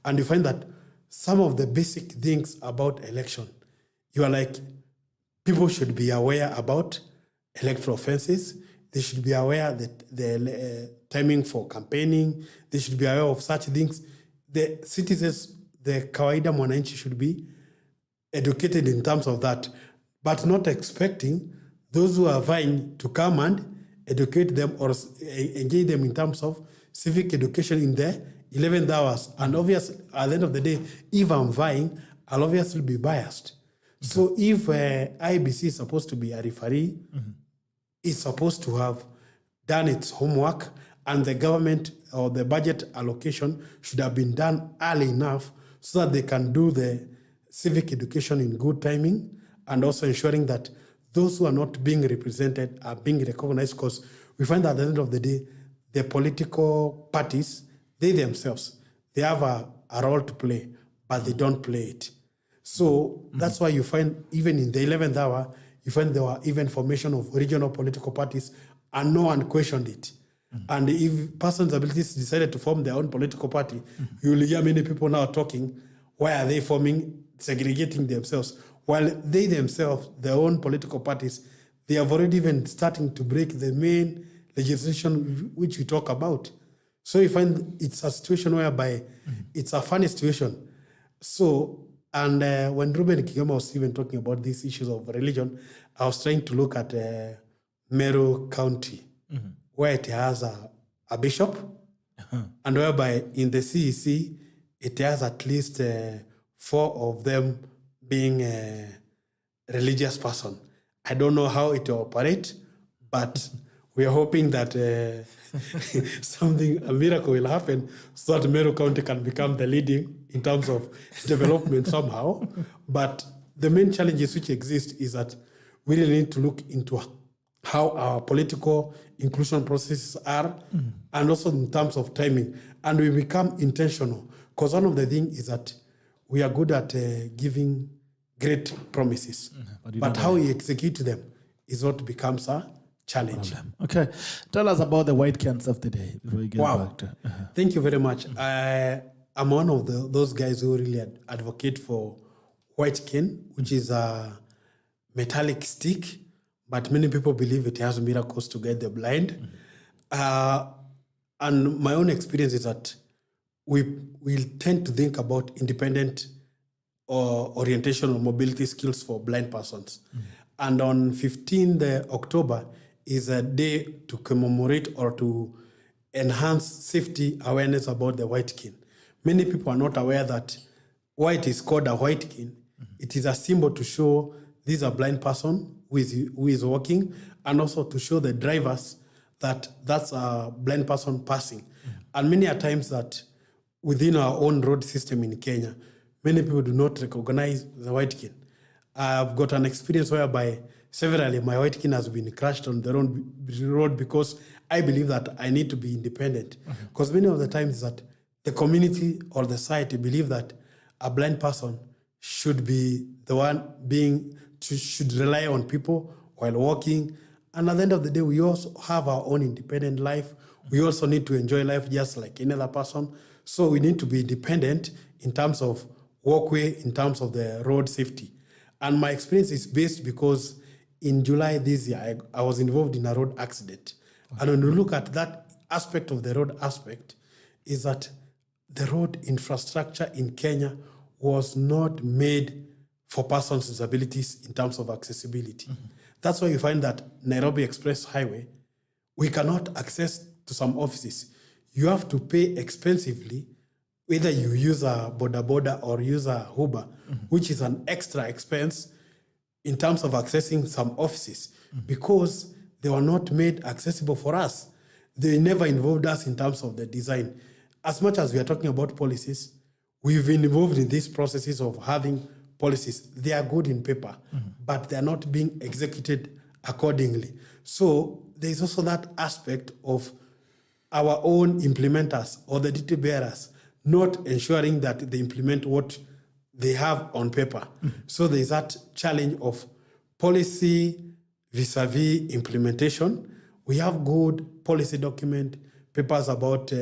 and you find that some of the basic things about election, you are like, people should be aware about electoral offenses. They should be aware that the timing for campaigning. They should be aware of such things. The citizens, the kawaida mwananchi, should be educated in terms of that, but not expecting those who are vying to come and educate them or engage them in terms of civic education in the 11th hours. And obviously, at the end of the day, if I'm vying, I'll obviously be biased. So if IBC is supposed to be a referee, it's supposed to have done its homework, and the government or the budget allocation should have been done early enough so that they can do the civic education in good timing, and also ensuring that those who are not being represented are being recognized, because we find that at the end of the day, the political parties, they themselves, they have a role to play, but they don't play it. So that's why you find even in the 11th hour, you find there were even formation of regional political parties and no one questioned it. And if persons' abilities decided to form their own political party, you will hear many people now talking, why are they forming, segregating themselves? While they themselves, their own political parties, they have already even starting to break the main legislation which we talk about. So you find it's a situation whereby it's a funny situation. So, and when Reuben Kigame was even talking about these issues of religion, I was trying to look at Meru County, where it has a bishop, and whereby in the CEC, it has at least 4 of them being a religious person. I don't know how it will operate, but we are hoping that a miracle will happen so that Meru County can become the leading in terms of development somehow. But the main challenges which exist is that we really need to look into how our political inclusion processes are, and also in terms of timing. And we become intentional, because one of the things is that we are good at giving great promises, but how we execute them is what becomes a challenge. Okay, tell us about the white cans of the day before we get back to. Thank you very much. I'm one of those guys who really advocate for white cane, which is a metallic stick, but many people believe it has miracles to get the blind. And my own experience is that we tend to think about independent or orientation or mobility skills for blind persons. And on 15th October is a day to commemorate or to enhance safety awareness about the white cane. Many people are not aware that why it is called a white cane. It is a symbol to show this is a blind person who is walking, and also to show the drivers that that's a blind person passing. And many a times that within our own road system in Kenya, many people do not recognize the white cane. I've got an experience whereby severally my white cane has been crashed on the road because I believe that I need to be independent. Because many of the times that the community or the society believe that a blind person should be the one should rely on people while walking. And at the end of the day, we also have our own independent life. We also need to enjoy life just like any other person. So we need to be independent in terms of walkway, in terms of the road safety. And my experience is based because in July this year, I was involved in a road accident. And when you look at that aspect of the road aspect, is that the road infrastructure in Kenya was not made for persons with disabilities in terms of accessibility. That's why you find that Nairobi Express Highway, we cannot access to some offices. You have to pay expensively, whether you use a boda or use a Uber, which is an extra expense in terms of accessing some offices, because they were not made accessible for us. They never involved us in terms of the design. As much as we are talking about policies, we've been involved in these processes of having policies. They are good in paper, but they are not being executed accordingly. So there's also that aspect of our own implementers or the duty bearers not ensuring that they implement what they have on paper. So there's that challenge of policy vis-a-vis implementation. We have good policy document, papers about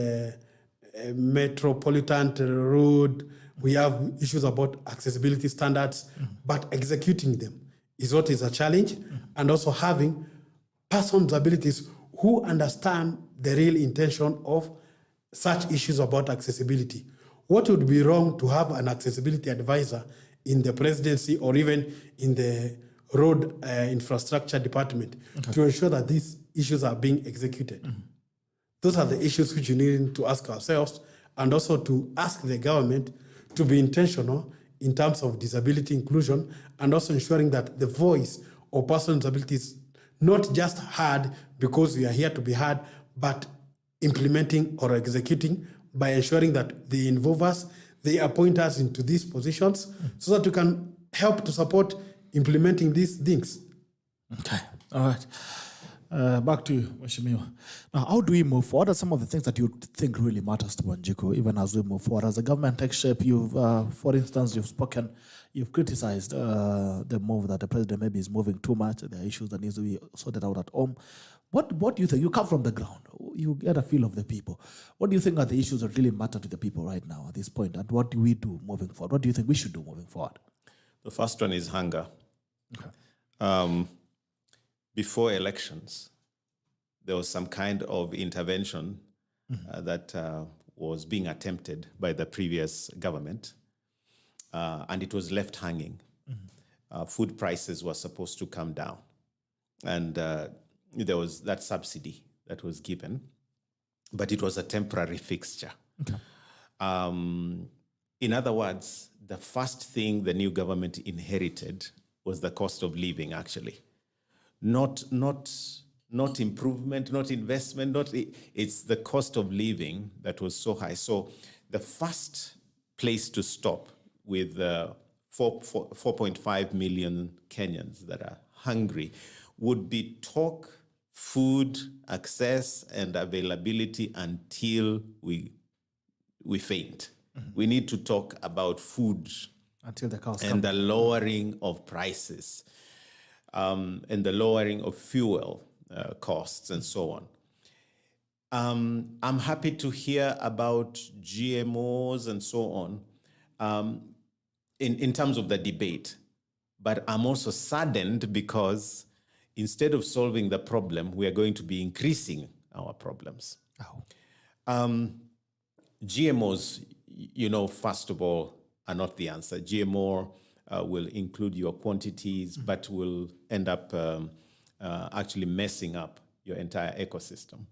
metropolitan road. We have issues about accessibility standards, but executing them is what is a challenge. And also having persons with abilities who understand the real intention of such issues about accessibility. What would be wrong to have an accessibility advisor in the presidency or even in the road infrastructure department to ensure that these issues are being executed? Those are the issues which we need to ask ourselves, and also to ask the government to be intentional in terms of disability inclusion, and also ensuring that the voice of persons with disabilities not just heard because we are here to be heard, but implementing or executing by ensuring that they involve us, they appoint us into these positions so that we can help to support implementing these things. Okay, all right. Back to you, Mheshimiwa. Now, how do we move forward? What are some of the things that you think really matters to Wanjiku, even as we move forward? As the government takes shape, for instance, you've criticized the move that the president maybe is moving too much. There are issues that needs to be sorted out at home. What do you think? You come from the ground. You get a feel of the people. What do you think are the issues that really matter to the people right now at this point? And what do we do moving forward? What do you think we should do moving forward? The first one is hunger. Okay. Before elections, there was some kind of intervention that was being attempted by the previous government, and it was left hanging. Food prices were supposed to come down, and there was that subsidy that was given, but it was a temporary fixture. Okay. In other words, the first thing the new government inherited was the cost of living, actually. Not improvement, not investment, it's the cost of living that was so high. So the first place to stop with 4.5 million Kenyans that are hungry would be talk food access and availability until we faint. We need to talk about food until the cows and the lowering of prices. And the lowering of fuel costs and so on. I'm happy to hear about GMOs and so on in terms of the debate. But I'm also saddened because instead of solving the problem, we are going to be increasing our problems. GMOs, first of all, are not the answer. GMO will include your quantities, but will end up actually messing up your entire ecosystem.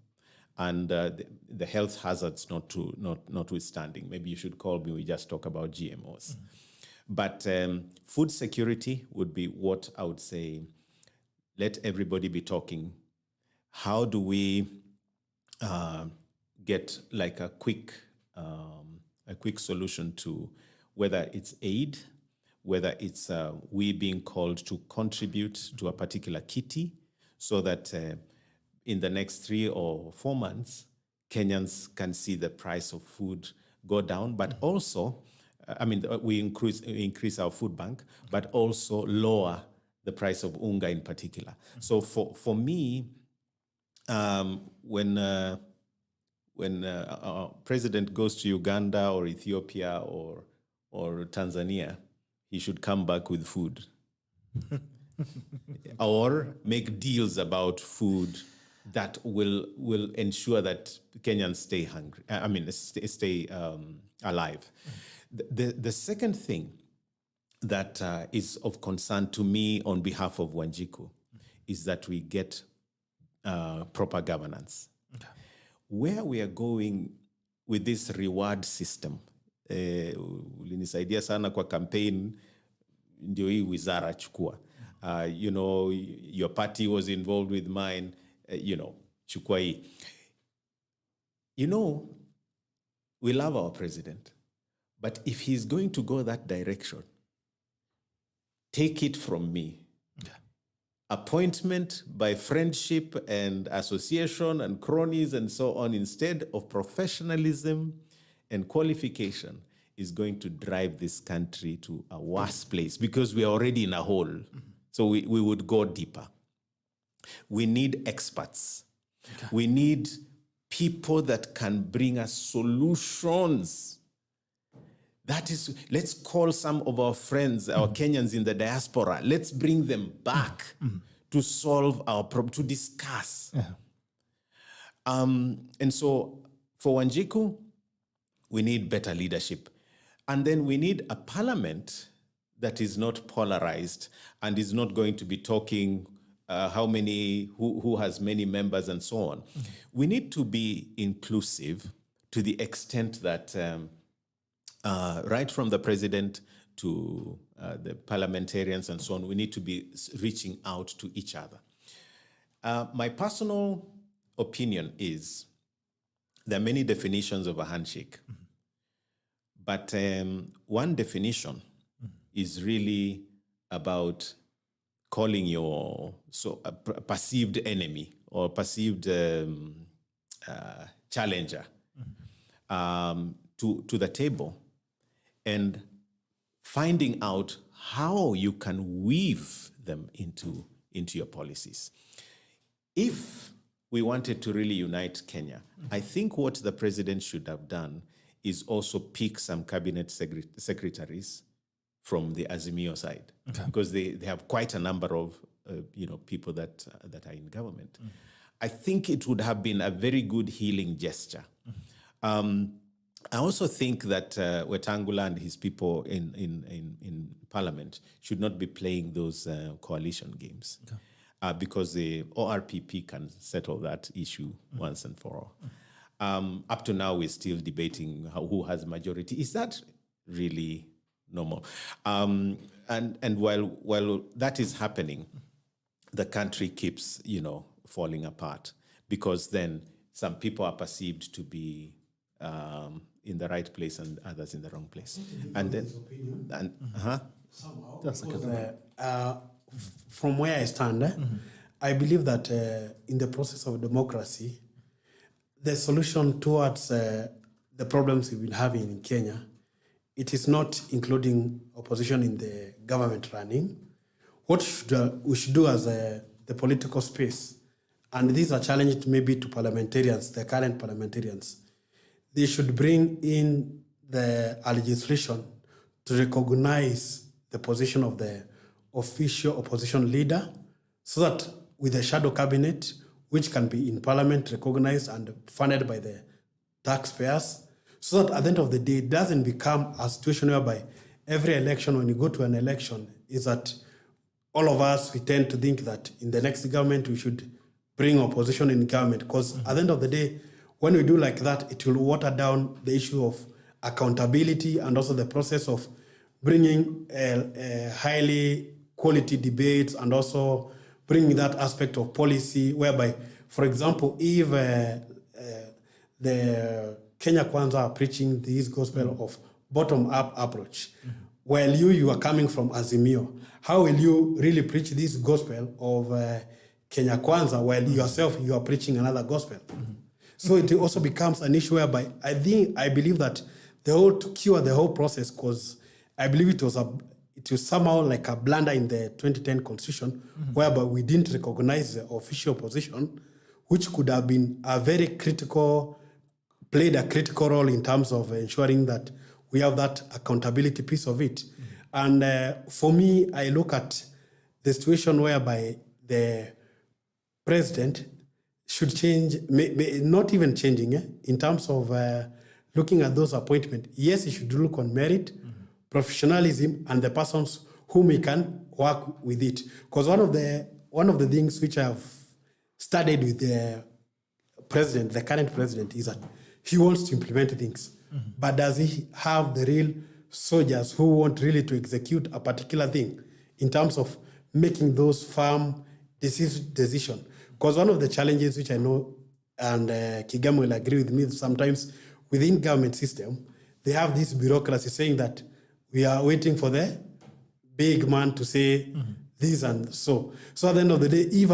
And the health hazards notwithstanding. Maybe you should call me, we just talk about GMOs. But food security would be what I would say, let everybody be talking. How do we get like a quick solution to whether it's aid, whether it's we being called to contribute to a particular kitty, so that in the next 3 or 4 months, Kenyans can see the price of food go down, but also, we increase our food bank, but also lower the price of unga in particular. So for me, when our president goes to Uganda or Ethiopia or Tanzania, he should come back with food. Or make deals about food that will ensure that Kenyans stay hungry. Stay alive. The second thing that is of concern to me on behalf of Wanjiku is that we get proper governance. Okay. Where we are going with this reward system, ulinisaidia sana kwa campaign, ndio hii wizara chukua. Your party was involved with mine, chukua hii. We love our president, but if he's going to go that direction, take it from me. Okay. Appointment by friendship and association and cronies and so on, instead of professionalism and qualification, is going to drive this country to a worse place because we are already in a hole. Mm-hmm. So we would go deeper. We need experts. Okay. We need people that can bring us solutions. That is, let's call some of our friends, our Kenyans in the diaspora. Let's bring them back to solve our problem, to discuss. Yeah. And so for Wanjiku, we need better leadership. And then we need a parliament that is not polarized and is not going to be talking who has many members and so on. Mm-hmm. We need to be inclusive to the extent that right from the president to the parliamentarians and so on, we need to be reaching out to each other. My personal opinion is there are many definitions of a handshake. Mm-hmm. But one definition is really about calling your perceived enemy or perceived challenger to the table and finding out how you can weave them into your policies. If we wanted to really unite Kenya, I think what the president should have done is also pick some cabinet secretaries from the Azimio side, okay, because they have quite a number of people that are in government. Mm-hmm. I think it would have been a very good healing gesture. Mm-hmm. I also think that Wetangula and his people in Parliament should not be playing those coalition games, okay, because the ORPP can settle that issue once and for all. Up to now, we're still debating who has majority. Is that really normal? And while that is happening, the country keeps, falling apart because then some people are perceived to be in the right place and others in the wrong place. And then, somehow, from where I stand, I believe that in the process of democracy, the solution towards the problems we've been having in Kenya, it is not including opposition in the government running. What we should do as the political space and these are challenged maybe to parliamentarians, the current parliamentarians. They should bring in the legislation to recognize the position of the official opposition leader, so that with a shadow cabinet, which can be in parliament, recognized and funded by the taxpayers, so that at the end of the day, it doesn't become a situation whereby every election, when you go to an election, is that all of us, we tend to think that in the next government, we should bring opposition in government, because at the end of the day, when we do like that, it will water down the issue of accountability and also the process of bringing a highly quality debates, and also bringing that aspect of policy whereby, for example, if the Kenya Kwanza are preaching this gospel of bottom-up approach, while you are coming from Azimio, how will you really preach this gospel of Kenya Kwanza while yourself you are preaching another gospel? So it also becomes an issue whereby I believe that to cure the whole process, because I believe it was somehow like a blunder in the 2010 constitution, whereby we didn't recognize the official position, which could have been played a critical role in terms of ensuring that we have that accountability piece of it. And for me, I look at the situation whereby the president should change, not even changing, in terms of looking at those appointments. Yes, he should look on merit, professionalism, and the persons whom he can work with it. Because one of the things which I have studied with the president, the current president, is that he wants to implement things. But does he have the real soldiers who want really to execute a particular thing in terms of making those firm decisions? Because one of the challenges which I know, and Kigame will agree with me, sometimes within government system, they have this bureaucracy saying that we are waiting for the big man to say this and so. So at the end of the day, if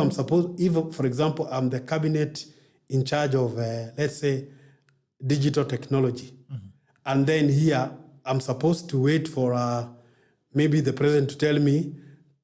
for example, I'm the cabinet in charge of, let's say, digital technology, and then here I'm supposed to wait for maybe the president to tell me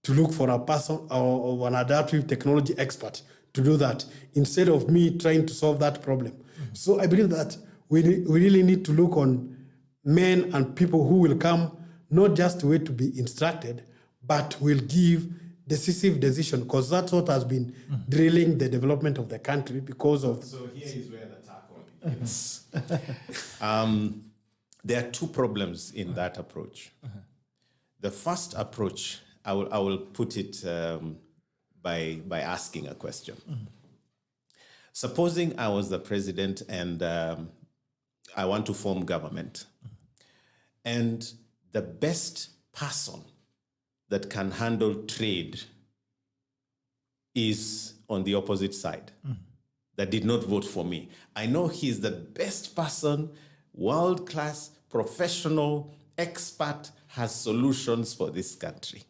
to look for a person or an adaptive technology expert to do that, instead of me trying to solve that problem. So I believe that we really need to look on men and people who will come, not just to wait to be instructed, but will give decisive decision, because that's what has been drilling the development of the country because of... So here is where the tackle is. There are two problems in that approach. The first approach, I will put it by asking a question. Supposing I was the president and I want to form government, and the best person that can handle trade is on the opposite side, that did not vote for me. I know he's the best person, world-class, professional, expert, has solutions for this country.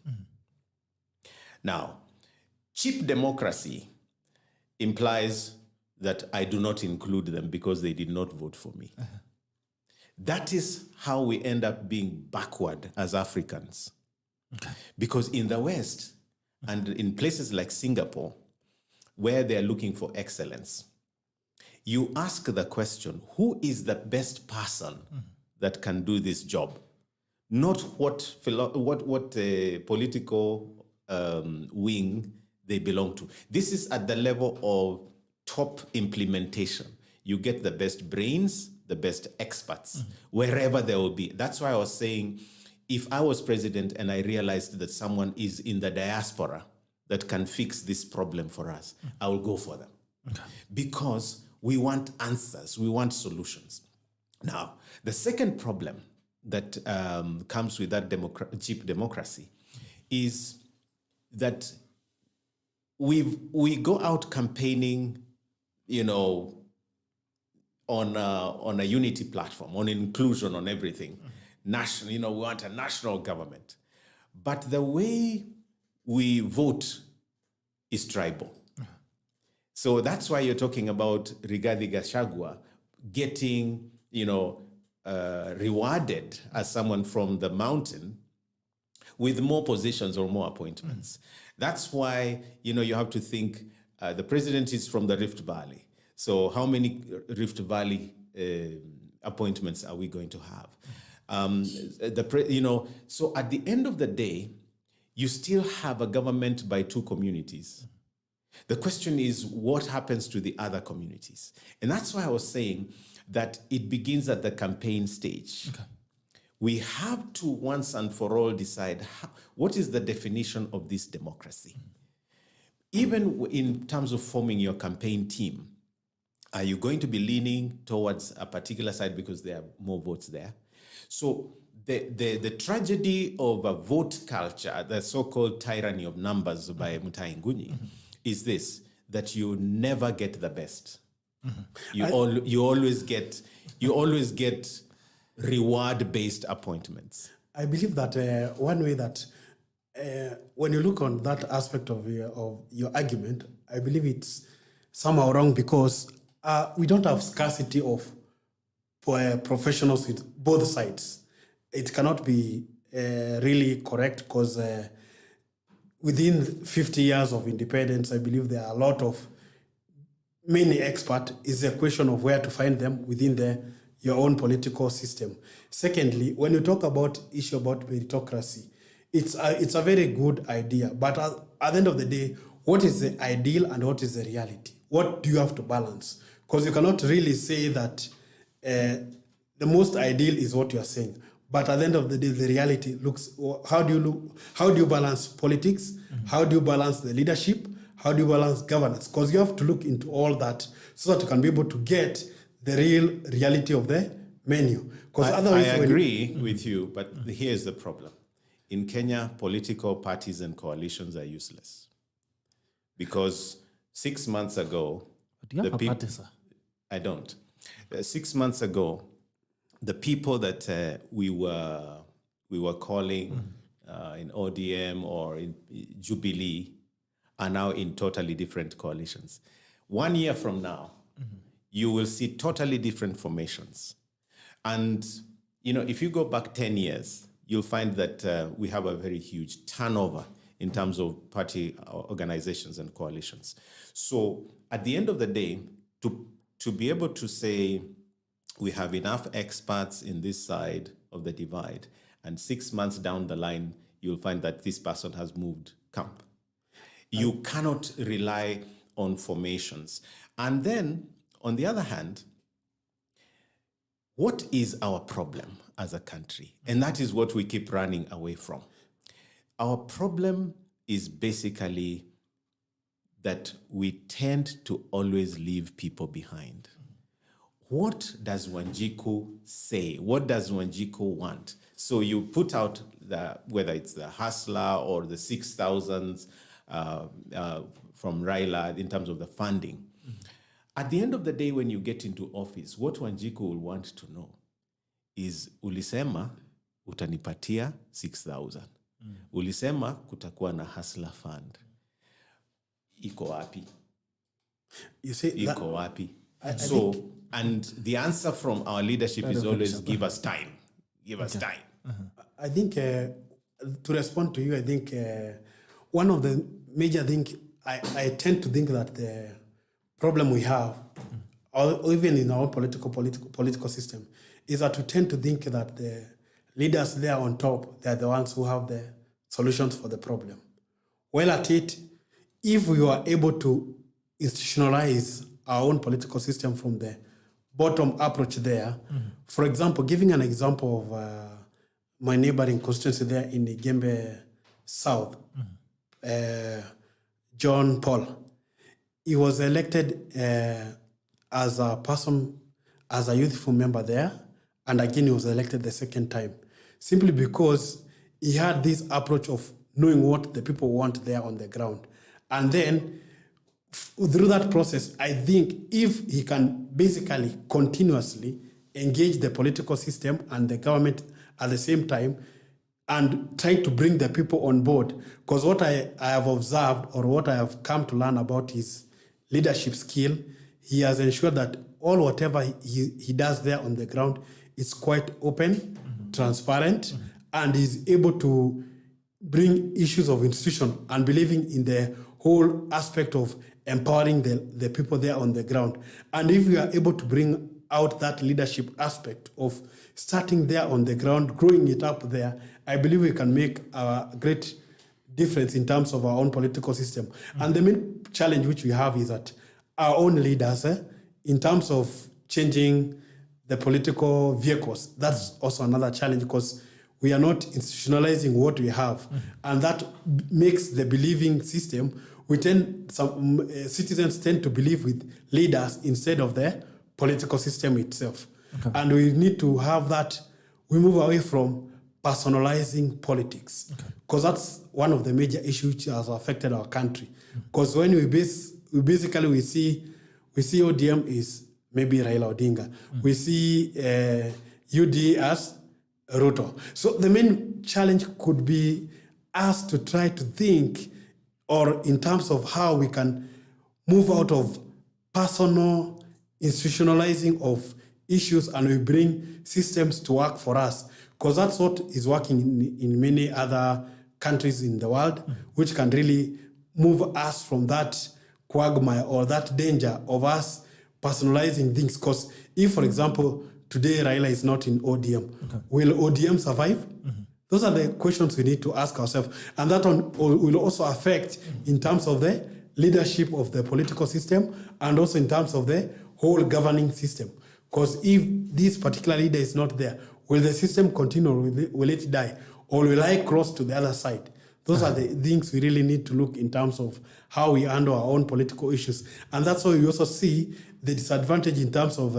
Now, cheap democracy implies that I do not include them because they did not vote for me. That is how we end up being backward as Africans. Because in the West, and in places like Singapore, where they're looking for excellence, you ask the question, who is the best person that can do this job? Not what political wing they belong to. This is at the level of top implementation. You get the best brains, the best experts, wherever they will be. That's why I was saying, if I was president and I realized that someone is in the diaspora that can fix this problem for us, I will go for them. Because we want answers, we want solutions. Now, the second problem that comes with that cheap democracy is that we go out campaigning, on a unity platform, on inclusion, on everything. National, we want a national government. But the way we vote is tribal. So that's why you're talking about Rigathi Gachagua getting, rewarded as someone from the mountain with more positions or more appointments. That's why, you have to think the president is from the Rift Valley. So how many Rift Valley appointments are we going to have? So at the end of the day, you still have a government by two communities. The question is, what happens to the other communities? And that's why I was saying that it begins at the campaign stage. Okay. We have to once and for all decide what is the definition of this democracy. Even in terms of forming your campaign team, are you going to be leaning towards a particular side because there are more votes there? So the tragedy of a vote culture, the so-called tyranny of numbers by Mutahi Ngunyi, is this, that you never get the best. You always get reward-based appointments. I believe that one way that when you look on that aspect of your argument, I believe it's somehow wrong because we don't have scarcity of professionals with both sides. It cannot be really correct because within 50 years of independence, I believe there are a lot of many experts. It's a question of where to find them within your own political system. Secondly, when you talk about issue about meritocracy, it's a very good idea. But at the end of the day, what is the ideal and what is the reality? What do you have to balance? Because you cannot really say that the most ideal is what you are saying. But at the end of the day, the reality looks, how do you balance politics? How do you balance the leadership? How do you balance governance? Because you have to look into all that so that you can be able to get the real reality of the menu. Because otherwise, I agree with you, but here's the problem. In Kenya, political parties and coalitions are useless. Because 6 months ago, do you have a party, sir? I don't. 6 months ago, the people that we were calling in ODM or in Jubilee are now in totally different coalitions. 1 year from now, you will see totally different formations. And, if you go back 10 years, you'll find that we have a very huge turnover in terms of party organizations and coalitions. So at the end of the day, to be able to say we have enough experts in this side of the divide, and 6 months down the line, you'll find that this person has moved camp. You cannot rely on formations. And then, on the other hand, what is our problem as a country? And that is what we keep running away from. Our problem is basically that we tend to always leave people behind. What does Wanjiku say? What does Wanjiku want? So you put out whether it's the hustler or the 6,000 from Raila in terms of the funding. At the end of the day, when you get into office, what Wanjiku will want to know is, ulisema utanipatia 6,000. Ulisema kutakuwa na hustler fund. Iko wapi? You say iko wapi? And the answer from our leadership is always, give us time. Give us time. I think, to respond to you, I think one of the major things, I tend to think that the problem we have, or even in our political system, is that we tend to think that the leaders there on top, they're the ones who have the solutions for the problem. Well, at it, if we were able to institutionalize our own political system from the bottom approach there, for example, giving an example of my neighboring constituency there in the Gembe South, John Paul, he was elected as a youthful member there, and again he was elected the second time, simply because he had this approach of knowing what the people want there on the ground. And then through that process, I think if he can basically continuously engage the political system and the government at the same time and try to bring the people on board, because what I have observed or what I have come to learn about his leadership skill, he has ensured that whatever he does there on the ground is quite open, transparent, and is able to bring issues of institution and believing in the whole aspect of empowering the people there on the ground. And if we are able to bring out that leadership aspect of starting there on the ground, growing it up there, I believe we can make a great difference in terms of our own political system. And the main challenge which we have is that our own leaders, in terms of changing the political vehicles, that's also another challenge, because we are not institutionalizing what we have. And that makes the believing system, some citizens tend to believe with leaders instead of the political system itself. Okay. And we need to have that, we move away from personalizing politics, because that's one of the major issues which has affected our country. Because when we see ODM is maybe Raila Odinga, we see UD as Ruto. So the main challenge could be us to try to think, or in terms of how we can move out of personal institutionalizing of issues, and we bring systems to work for us, because that's what is working in many other countries in the world, which can really move us from that quagmire or that danger of us personalizing things. Because if, for example, today Raila is not in ODM, will ODM survive? Those are the questions we need to ask ourselves. And that one will also affect in terms of the leadership of the political system, and also in terms of the whole governing system. Because if this particular leader is not there, will the system continue, or will it die? Or will I cross to the other side? Those are the things we really need to look in terms of how we handle our own political issues. And that's why we also see the disadvantage in terms of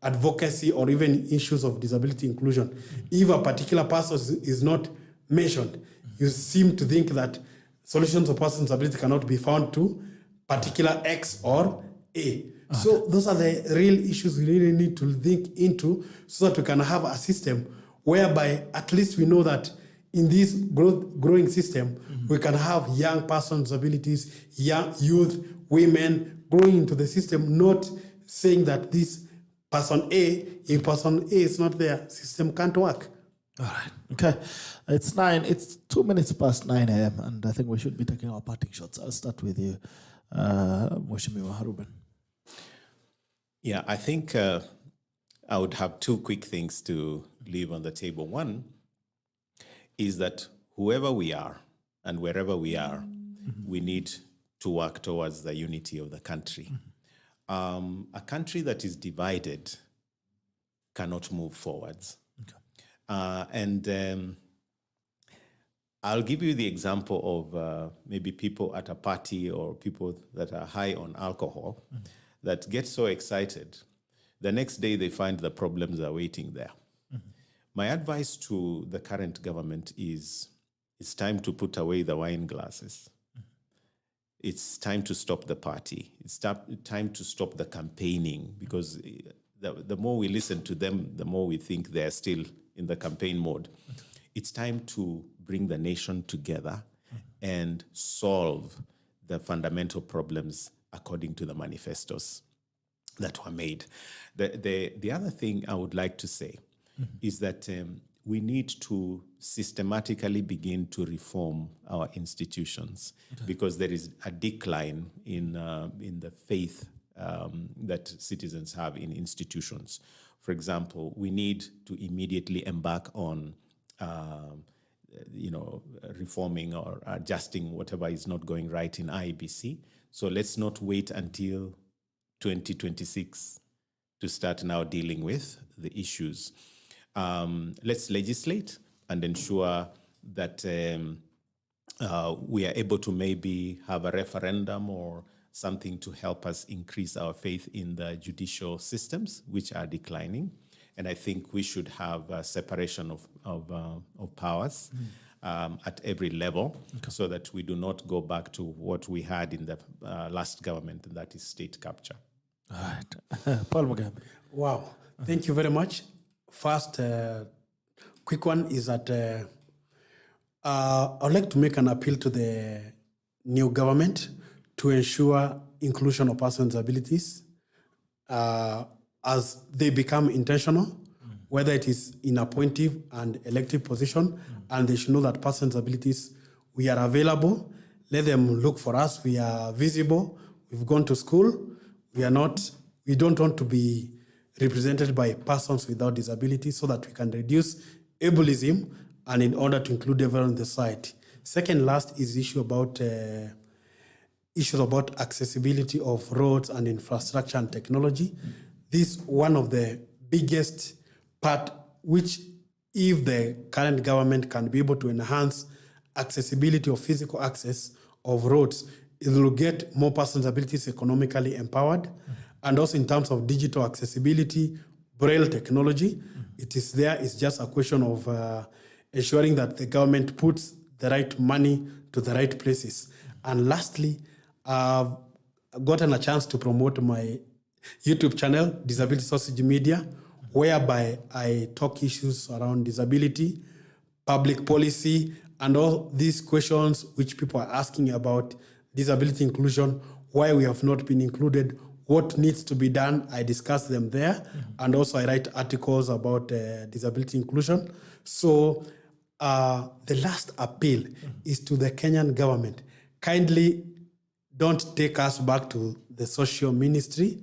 advocacy, or even issues of disability inclusion. If a particular person is not mentioned, you seem to think that solutions of persons with disability cannot be found to particular X or A. So those are the real issues we really need to think into, so that we can have a system whereby at least we know that in this growing system, we can have young persons with disabilities, young youth, women growing into the system, not saying that this person A, if person A is not there, system can't work. All right. Okay. It's 2 minutes past 9 a.m. and I think we should be taking our parting shots. I'll start with you, Mheshimiwa Reuben. Yeah, I think I would have two quick things to leave on the table. One is that whoever we are and wherever we are, we need to work towards the unity of the country. A country that is divided cannot move forwards. And I'll give you the example of maybe people at a party, or people that are high on alcohol, that get so excited. The next day they find the problems are waiting there. My advice to the current government is, it's time to put away the wine glasses. It's time to stop the party. It's time to stop the campaigning, because the more we listen to them, the more we think they're still in the campaign mode. It's time to bring the nation together and solve the fundamental problems according to the manifestos that were made. The other thing I would like to say is that we need to systematically begin to reform our institutions, because there is a decline in the faith that citizens have in institutions. For example, we need to immediately embark on reforming or adjusting whatever is not going right in IEBC. So let's not wait until 2026 to start now dealing with the issues. Let's legislate and ensure that we are able to maybe have a referendum or something to help us increase our faith in the judicial systems, which are declining. And I think we should have a separation of powers at every level, so that we do not go back to what we had in the last government, and that is state capture. All right. Paul Mugambi. Wow. Thank you very much. First, quick one is that I'd like to make an appeal to the new government to ensure inclusion of persons with disabilities as they become intentional, whether it is in appointive and elective position, and they should know that persons with disabilities, we are available. Let them look for us. We are visible. we've gone to school. We don't want to be represented by persons without disability so that we can reduce ableism and in order to include everyone in the society. Second last is issue about issues about accessibility of roads and infrastructure and technology. This one of the biggest part which if the current government can be able to enhance accessibility of physical access of roads, it will get more persons with disabilities economically empowered. And also in terms of digital accessibility, braille technology, it is there. It's just a question of ensuring that the government puts the right money to the right places. And lastly, I've gotten a chance to promote my YouTube channel, Disability Sausage Media, whereby I talk issues around disability, public policy, and all these questions which people are asking about disability inclusion, why we have not been included, what needs to be done. I discuss them there. And also I write articles about disability inclusion. So the last appeal is to the Kenyan government. Kindly don't take us back to the social ministry.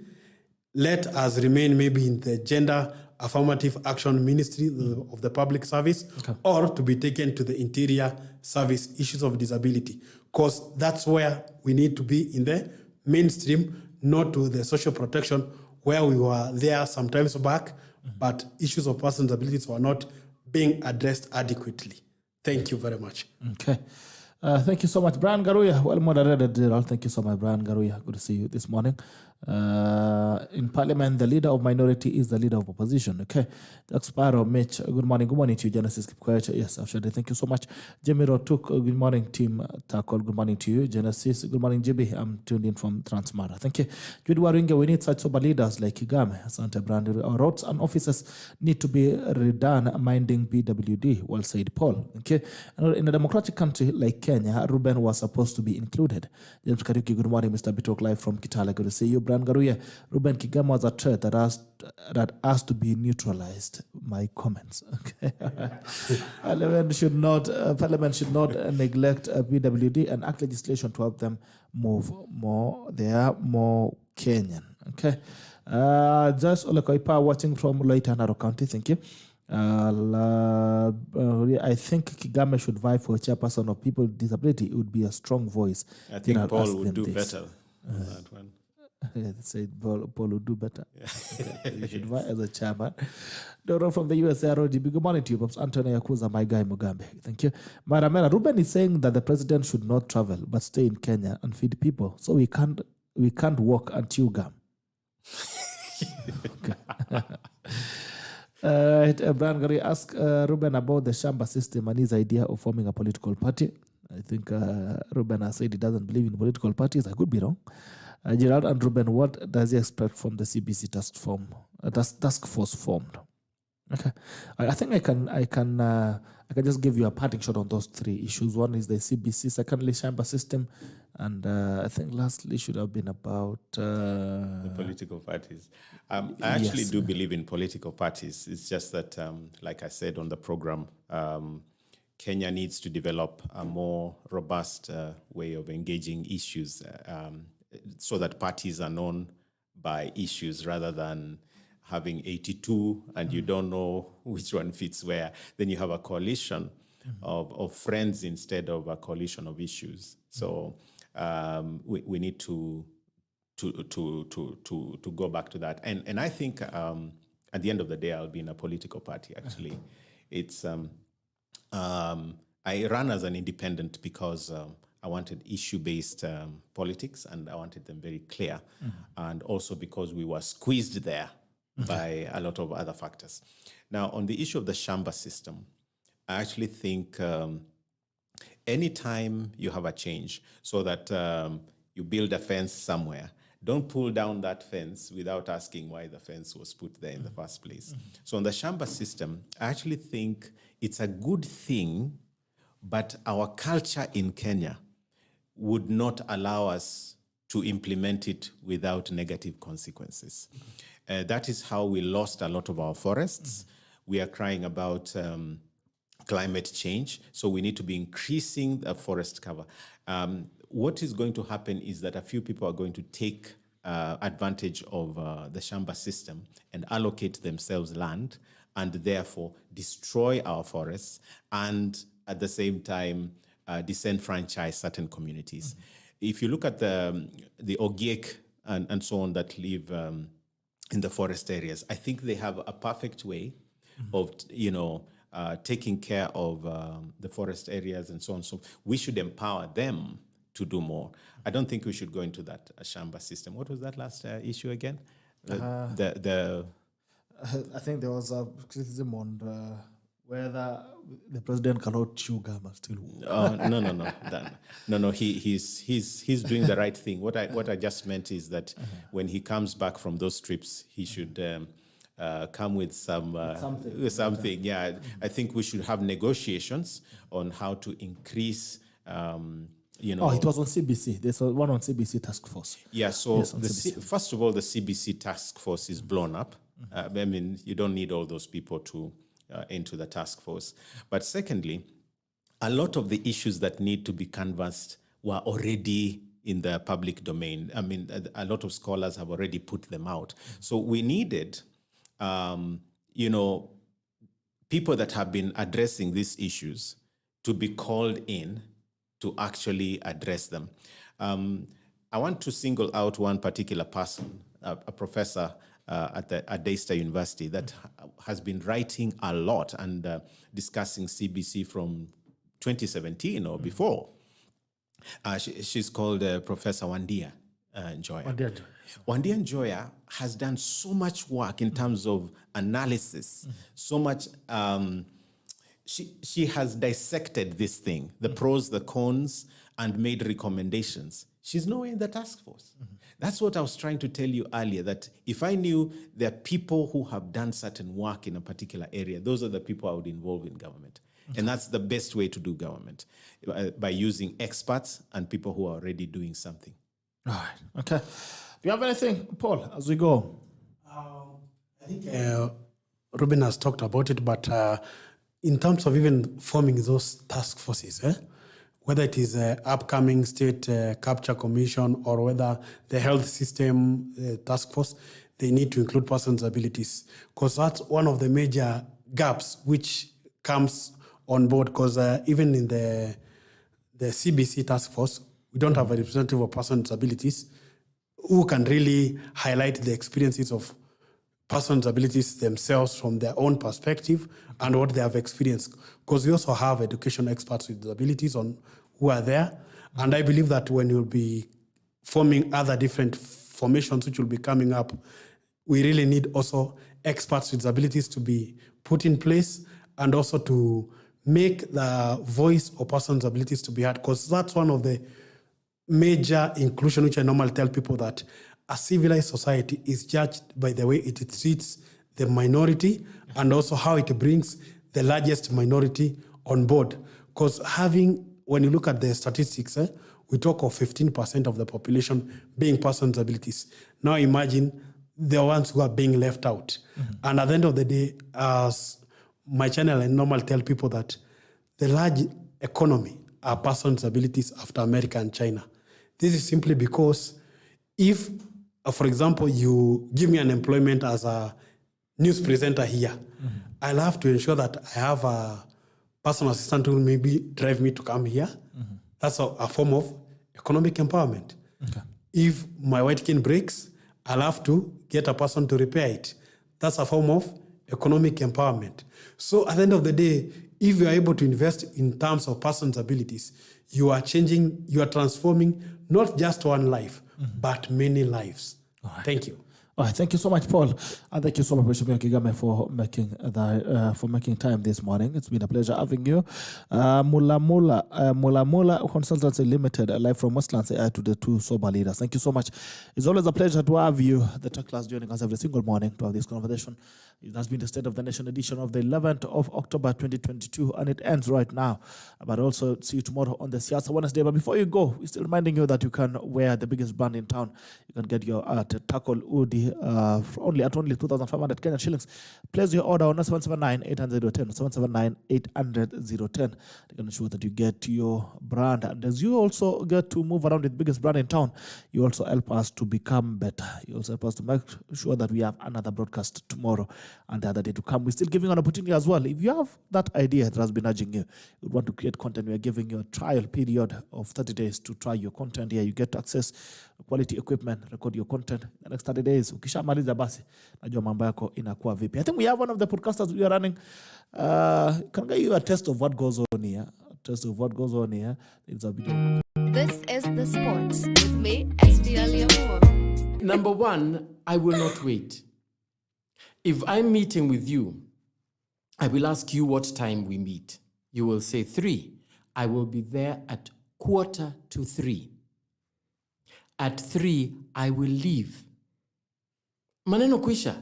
Let us remain maybe in the gender affirmative action ministry of the public service, or to be taken to the interior service issues of disability, because that's where we need to be in the mainstream, not to the social protection where we were there sometimes back, but issues of persons with disabilities were not being addressed adequately. Thank you very much. Okay. Thank you so much, Brian Garuya. Well moderated, Gerald. Thank you so much, Brian Garuya. Good to see you this morning. In Parliament, the leader of minority is the leader of opposition. Okay. Jack Sparrow, Mitch, good morning. Good morning to you, Genesis. Keep quiet. Yes, actually, thank you so much. Jimmy Rotuk, good morning, Team Tackle. Good morning to you. Genesis, good morning, JB. I'm tuned in from Transmara. Thank you. Jude Waringa, we need such sober leaders like Kigame, Santa Brand. Our roads and offices need to be redone, minding PWD. Well said, Paul. Okay. And in a democratic country like Kenya, Ruben was supposed to be included. James Kariuki, good morning, Mr. Bitok, live from Kitale. Good to see you, Brian Garuya. Ruben Kigame was a threat that has to be neutralized. My comments. Okay. Parliament should not neglect PWD and act legislation to help them move more. They are more Kenyan. Okay. Just Olekoipa watching from Loita, Narok County. Thank you. I think Kigame should vie for chairperson of people with disability. It would be a strong voice. I think Paul would do better on that one. They said Paul would do better. Yeah. Okay. You should vie as a chairman. Doro from the USA, ROGB. Good morning to you, Pops. Antonio Yakuza, my guy, Mugambi. Thank you. Maramera, Ruben is saying that the president should not travel but stay in Kenya and feed people. So we can't walk and chew gum. Brian Gary asked Ruben about the Shamba system and his idea of forming a political party. I think Ruben has said he doesn't believe in political parties. I could be wrong. Gerald and Ruben, what does he expect from the CBC task force formed? Okay, I think I can just give you a parting shot on those three issues. One is the CBC, secondly Shamba system, and I think lastly should have been about the political parties. I actually do believe in political parties. It's just that, like I said on the program, Kenya needs to develop a more robust way of engaging issues so that parties are known by issues rather than having 82 and you don't know which one fits where. Then you have a coalition of friends instead of a coalition of issues. So we need to go back to that. And I think at the end of the day, I'll be in a political party, actually. It's I ran as an independent because I wanted issue-based politics, and I wanted them very clear. And also because we were squeezed there by a lot of other factors. Now, on the issue of the Shamba system, I actually think anytime you have a change, so that you build a fence somewhere, don't pull down that fence without asking why the fence was put there in the first place. So on the Shamba system, I actually think it's a good thing, but our culture in Kenya would not allow us to implement it without negative consequences. That is how we lost a lot of our forests. We are crying about climate change, so we need to be increasing the forest cover. what is going to happen is that a few people are going to take advantage of the Shamba system and allocate themselves land and therefore destroy our forests and at the same time disenfranchise certain communities. If you look at the Ogiek and so on that live in the forest areas, I think they have a perfect way of, taking care of the forest areas and so on. So we should empower them to do more. I don't think we should go into that Shamba system. What was that last issue again? I think there was a criticism on whether the president cannot chew gum and still. No. He's doing the right thing. What I just meant is that when he comes back from those trips, he should come with something. Yeah, I think we should have negotiations on how to increase. Oh, it was on CBC. There's one on CBC task force. Yeah, so yes, first of all, the CBC task force is blown up. I mean, you don't need all those people to into the task force. But secondly, a lot of the issues that need to be canvassed were already in the public domain. I mean, a lot of scholars have already put them out. So we needed, people that have been addressing these issues to be called in to actually address them. I want to single out one particular person, a professor at Daystar University that has been writing a lot and discussing CBC from 2017 or before. She's called Professor Wandia Njoya. Wandia Njoya has done so much work in terms of analysis, so much. She has dissected this thing, the pros, the cons, and made recommendations. She's nowhere in the task force. That's what I was trying to tell you earlier, that if I knew there are people who have done certain work in a particular area, those are the people I would involve in government. And that's the best way to do government, by using experts and people who are already doing something. All right. Okay. Do you have anything, Paul, as we go? I think Reuben has talked about it, but in terms of even forming those task forces, whether it is upcoming state capture commission or whether the health system task force, they need to include persons' abilities, because that's one of the major gaps which comes on board, because even in the CBC task force, we don't have a representative of persons' abilities who can really highlight the experiences of persons' abilities themselves from their own perspective and what they have experienced. Because we also have education experts with disabilities who are there. And I believe that when you'll be forming other different formations which will be coming up, we really need also experts with disabilities to be put in place and also to make the voice of persons' abilities to be heard. Because that's one of the major inclusion which I normally tell people, that a civilized society is judged by the way it treats the minority and also how it brings the largest minority on board. Because when you look at the statistics, we talk of 15% of the population being persons with abilities. Now imagine the ones who are being left out. And at the end of the day, as my channel, I normally tell people that the large economy are persons with abilities after America and China. This is simply because if, for example, you give me an employment as a news presenter here, I'll have to ensure that I have a personal assistant who will maybe drive me to come here. That's a form of economic empowerment. Okay. If my white cane breaks, I'll have to get a person to repair it. That's a form of economic empowerment. So at the end of the day, if you are able to invest in terms of persons' abilities, you are transforming not just one life, but many lives. Right. Thank you. All right, thank you so much, Paul, and thank you so much, Ruben Kigame, for making time this morning. It's been a pleasure having you. Mula Consultancy Limited, live from Westlands AI to the two sober leaders. Thank you so much. It's always a pleasure to have you, the tech class, joining us every single morning to have this conversation. It has been the State of the Nation edition of the 11th of October 2022, and it ends right now. But also see you tomorrow on the Siasa Wednesday. But before you go, we're still reminding you that you can wear the biggest brand in town. You can get your art at Tackle Udi free for only 2,500 Kenyan shillings. Place your order on 779-800-010, 779-800-010. They can ensure that you get your brand. And as you also get to move around with the biggest brand in town, you also help us to become better. You also help us to make sure that we have another broadcast tomorrow and the other day to come. We're still giving an opportunity as well. If you have that idea that has been nudging you, you want to create content, we are giving you a trial period of 30 days to try your content. Here you get to access quality equipment, record your content. The next 30 days, ukishamaliza basi, najua mambo yako inakuwa vipi. I think we have one of the podcasters we are running. Can I give you a test of what goes on here? A test of what goes on here. It's a video. This is The Sports with me, SDL. Number one, I will not wait. If I'm meeting with you, I will ask you what time we meet. You will say 3. I will be there at 2:45. At 3, I will leave. Maneno kwisha.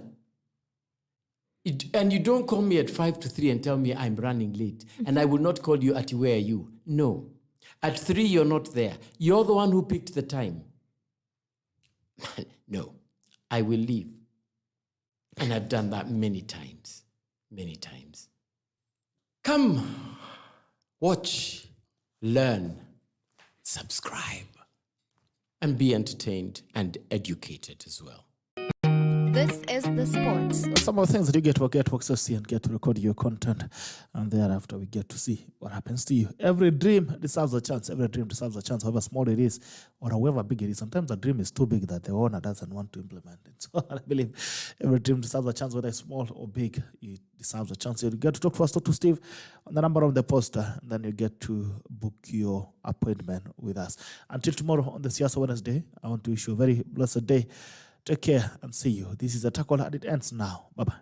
And you don't call me at 5 to 3 and tell me I'm running late. And I will not call you at where are you? No. At 3, you're not there. You're the one who picked the time. No, I will leave. And I've done that many times. Many times. Come, watch, learn, subscribe, and be entertained and educated as well. This is The Sports. Some of the things that you get to access to and get to record your content, and thereafter we get to see what happens to you. Every dream deserves a chance. Every dream deserves a chance, however small it is or however big it is. Sometimes a dream is too big that the owner doesn't want to implement it. So I believe every dream deserves a chance, whether it's small or big. It deserves a chance. You get to talk to us, talk to Steve on the number of the poster, and then you get to book your appointment with us. Until tomorrow on the Siasa Wednesday, I want to wish you a very blessed day. Take care and see you. This is a tackle and it ends now. Bye-bye.